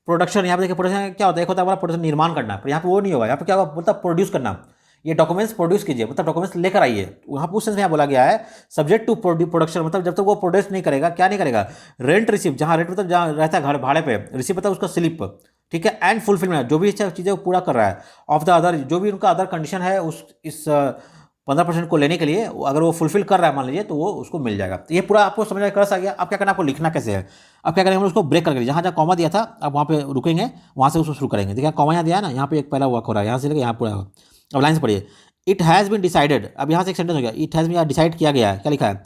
प्रोडक्शन, यहाँ पे देखिए प्रोडक्शन क्या होता है, एक होता है हमारा प्रोडक्शन निर्माण करना, पर यहाँ पे वो नहीं होगा। यहाँ पे क्या होगा, मतलब प्रोड्यूस करना। ये डॉक्यूमेंट्स प्रोड्यूस कीजिए, मतलब डॉक्यूमेंट्स लेकर आइए। वहाँ पर उस सेंस में यहाँ बोला गया है सब्जेक्ट टू प्रोडक्शन, मतलब जब तक वो प्रोड्यूस नहीं करेगा, क्या नहीं करेगा, रेंट रिसिप्ट, जहाँ रेंट मतलब जहाँ रहता है घर भाड़े पे, रिसिप्ट मतलब उसका स्लिप, ठीक है, एंड फुलफिलमेंट, जो भी चीज़ें वो पूरा कर रहा है, ऑफ द अदर, जो भी उनका अदर कंडीशन है उस इस 15% को लेने के लिए, अगर वो फुलफिल कर रहा है मान लीजिए, तो वो उसको मिल जाएगा। तो ये पूरा आपको समझ में क्रस आ गया। अब क्या करना है, आपको लिखना कैसे है। अब क्या करेंगे, हम उसको ब्रेक करके, जहाँ जहाँ कॉमा दिया था अब वहाँ पे रुकेंगे, वहाँ से उसको शुरू करेंगे। देखिए कॉमा यहाँ दिया है ना, यहाँ पे एक पहला वर्क हो रहा है, यहाँ से लेकर यहाँ पूरा। अब लाइन से पढ़िए, इट हैज़ बीन डिसाइडेड, अब यहाँ से एक सेंटेंस हो गया, इट हैज़ बीन डिसाइड किया गया है, क्या लिखा है,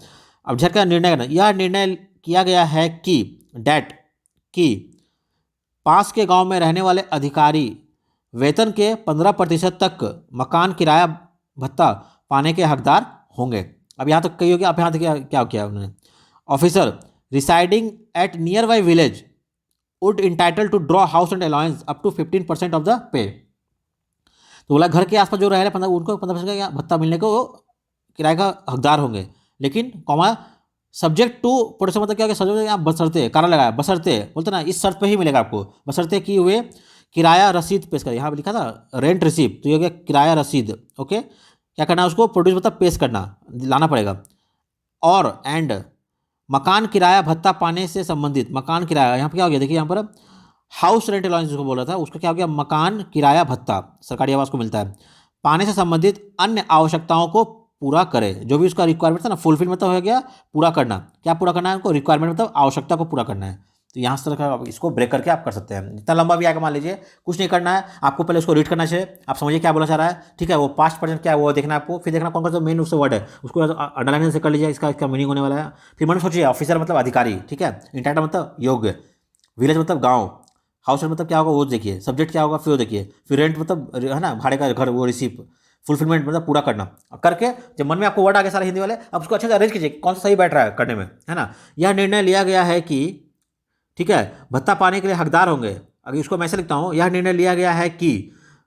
अब झट का निर्णय करना, यह निर्णय किया गया है कि डैट, कि पास के गांव में रहने वाले अधिकारी वेतन के 15% तक मकान किराया भत्ता पाने के हकदार होंगे। अब यहाँ तक कही होगी, आप यहाँ तक क्या किया उन्होंने, officer residing at near by village would entitle to draw house and allowance up to 15% of the pay. तो बोला घर के आसपास जो रह रहे 15, उनको 15% का भत्ता मिलने को वो किराए का हकदार होंगे, लेकिन कॉमा सब्जेक्ट टू प्रोडक्शन, मतलब क्या सब्जेक्ट यहाँ बशर्ते, कारा लगाया, बशर्ते बोलते ना, इस शर्त पे ही मिलेगा आपको, बशर्ते कि वे किराया रसीद पेश करें। यहाँ पे लिखा था रेंट रिसीप्ट, तो ये हो गया किराया रसीद। ओके, क्या करना है उसको, प्रोड्यूस मतलब पेश करना, लाना पड़ेगा। और एंड मकान किराया भत्ता पाने से संबंधित, मकान किराया यहाँ पर क्या हो गया, देखिए यहाँ पर हाउस रेंट अलाउंस जिसको बोल रहा था, उसका क्या हो गया, मकान किराया भत्ता सरकारी आवास को मिलता है, पाने से संबंधित अन्य आवश्यकताओं को पूरा करे। जो भी उसका रिक्वायरमेंट था ना, फुलफिल मतलब हो गया पूरा करना, क्या पूरा करना है उनको, रिक्वायरमेंट मतलब आवश्यकता को पूरा करना है। तो यहाँ से तरह इसको ब्रेक करके आप कर सकते हैं। जितना लंबा भी आएगा मान लीजिए, कुछ नहीं करना है आपको, पहले उसको रीड करना चाहिए, आप समझिए क्या बोला चाह रहा है, ठीक है, वो 5% क्या है वो देखना है आपको, फिर देखना कौन कौन सा मेन उससे वर्ड है, उसको अंडरलाइन से कर लीजिए, इसका मीनिंग होने वाला है। फिर मैंने सोचिए ऑफिसर मतलब अधिकारी, ठीक है, इंटाइटल मतलब योग्य, विलेज मतलब गाँव, हाउस रेंट मतलब क्या होगा वो देखिए, सब्जेक्ट क्या होगा फिर वो देखिए, फिर रेंट मतलब है ना भाड़े का घर, वो रिसीप, फुलफिलमेंट मतलब पूरा करना करके, जब मन में आपको वर्ड आ गया सारे हिंदी वाले, अब उसको अच्छे से अरेंज कीजिए कौन सा सही बैठ रहा है करने में, है ना। यह निर्णय लिया गया है कि, ठीक है, भत्ता पाने के लिए हकदार होंगे। अगर इसको मैं ऐसे लिखता हूँ, यह निर्णय लिया गया है कि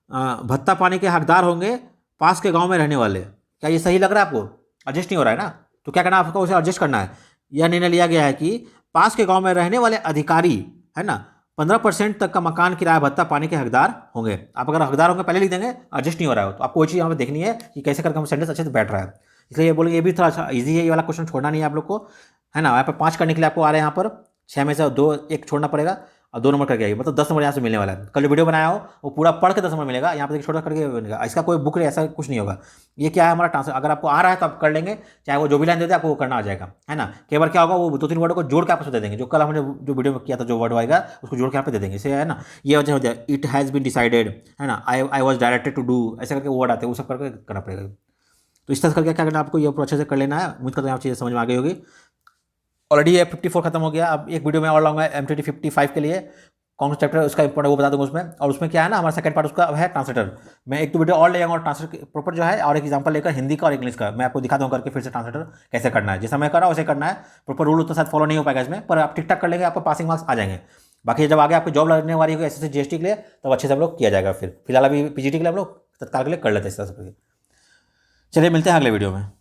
भत्ता पाने के हकदार होंगे पास के गाँव में रहने वाले। क्या ये सही लग रहा है आपको, एडजस्ट नहीं हो रहा है ना, तो क्या करना है आपको, उसे एडजस्ट करना है। यह निर्णय लिया गया है कि पास के गाँव में रहने वाले अधिकारी, है ना, 15% तक का मकान किराया भत्ता पाने के हकदार होंगे। आप अगर हकदार होंगे पहले लिख देंगे, एडजस्ट नहीं हो रहा है तो आपको वो चीज़ यहाँ पे देखनी है कि कैसे करके हम सेंटेंस अच्छे से बैठ रहा है। इसलिए ये बोलेंगे, ये भी थोड़ा अच्छा ईजी है, ये वाला क्वेश्चन छोड़ना नहीं है आप लोग को, है ना। यहाँ पे 5 करने के लिए आपको आ रहे हैं, यहाँ पर 6 में से 2 1 छोड़ना पड़ेगा और 2 नंबर करके आइए, मतलब 10 नंबर यहाँ से मिलने वाला है। कल जो वीडियो बनाया हो वो पूरा पढ़ के 10 नंबर मिलेगा, यहाँ पर देखिए छोटा करके मिलेगा। इसका कोई बुक नहीं, ऐसा कुछ नहीं होगा। ये क्या है हमारा ट्रांसफर, अगर आपको आ रहा है तो आप कर लेंगे, चाहे वो जो भी लाइन देते हैं आपको वो करना आ जाएगा, है ना। कई बार क्या होगा, वो 2-3 वर्ड को जोड़ के आपस में दे देंगे, जो कल हमने जो वीडियो में किया था, जो वर्ड आएगा उसको जोड़ के यहाँ पे दे देंगे, इसे है ना। ये वजह हो जाए, इट हैज़ बीन डिसाइडेड, है ना, I was directed to do, ऐसे करके वर्ड आते हैं, वो सब करके करना पड़ेगा। तो इस तरह करके क्या करना आपको, ये अच्छे से कर लेना है। उम्मीद करते हैं आप चीज़ें समझ में आ गई होगी। ऑलरेडी ये 54 खत्म हो गया। अब एक वीडियो में और लाऊंगा MTT 55 के लिए, कौन सा चैप्टर उसका इंपॉर्टेंट वो बता दूंगा उसमें। और उसमें क्या है ना, हमारा सेकंड पार्ट उसका है ट्रांसलेटर। मैं एक तो वीडियो और ले आऊंगा ट्रांसलेटर प्रॉपर जो है, और एक एग्जांपल लेकर हिंदी का और इंग्लिश का मैं आपको दिखा दूंगा करके फिर से ट्रांसलेटर कैसे करना है। जैसा मैं कर रहा हूँ वैसे करना है। प्रॉपर रूल तो शायद फॉलो नहीं हो पाएगा इसमें, पर आप ठीक ठाक कर लेंगे आपको पासिंग मार्क्स आ जाएंगे। बाकी जब आगे आपको जॉब लगने वाली होगी SSC GST के लिए, तब अच्छे से हम लोग किया जाएगा। फिर फिलहाल अभी PGT के लिए हम लोग तत्काल के लिए कर लेते हैं इस तरह से। चलिए मिलते हैं अगले वीडियो में।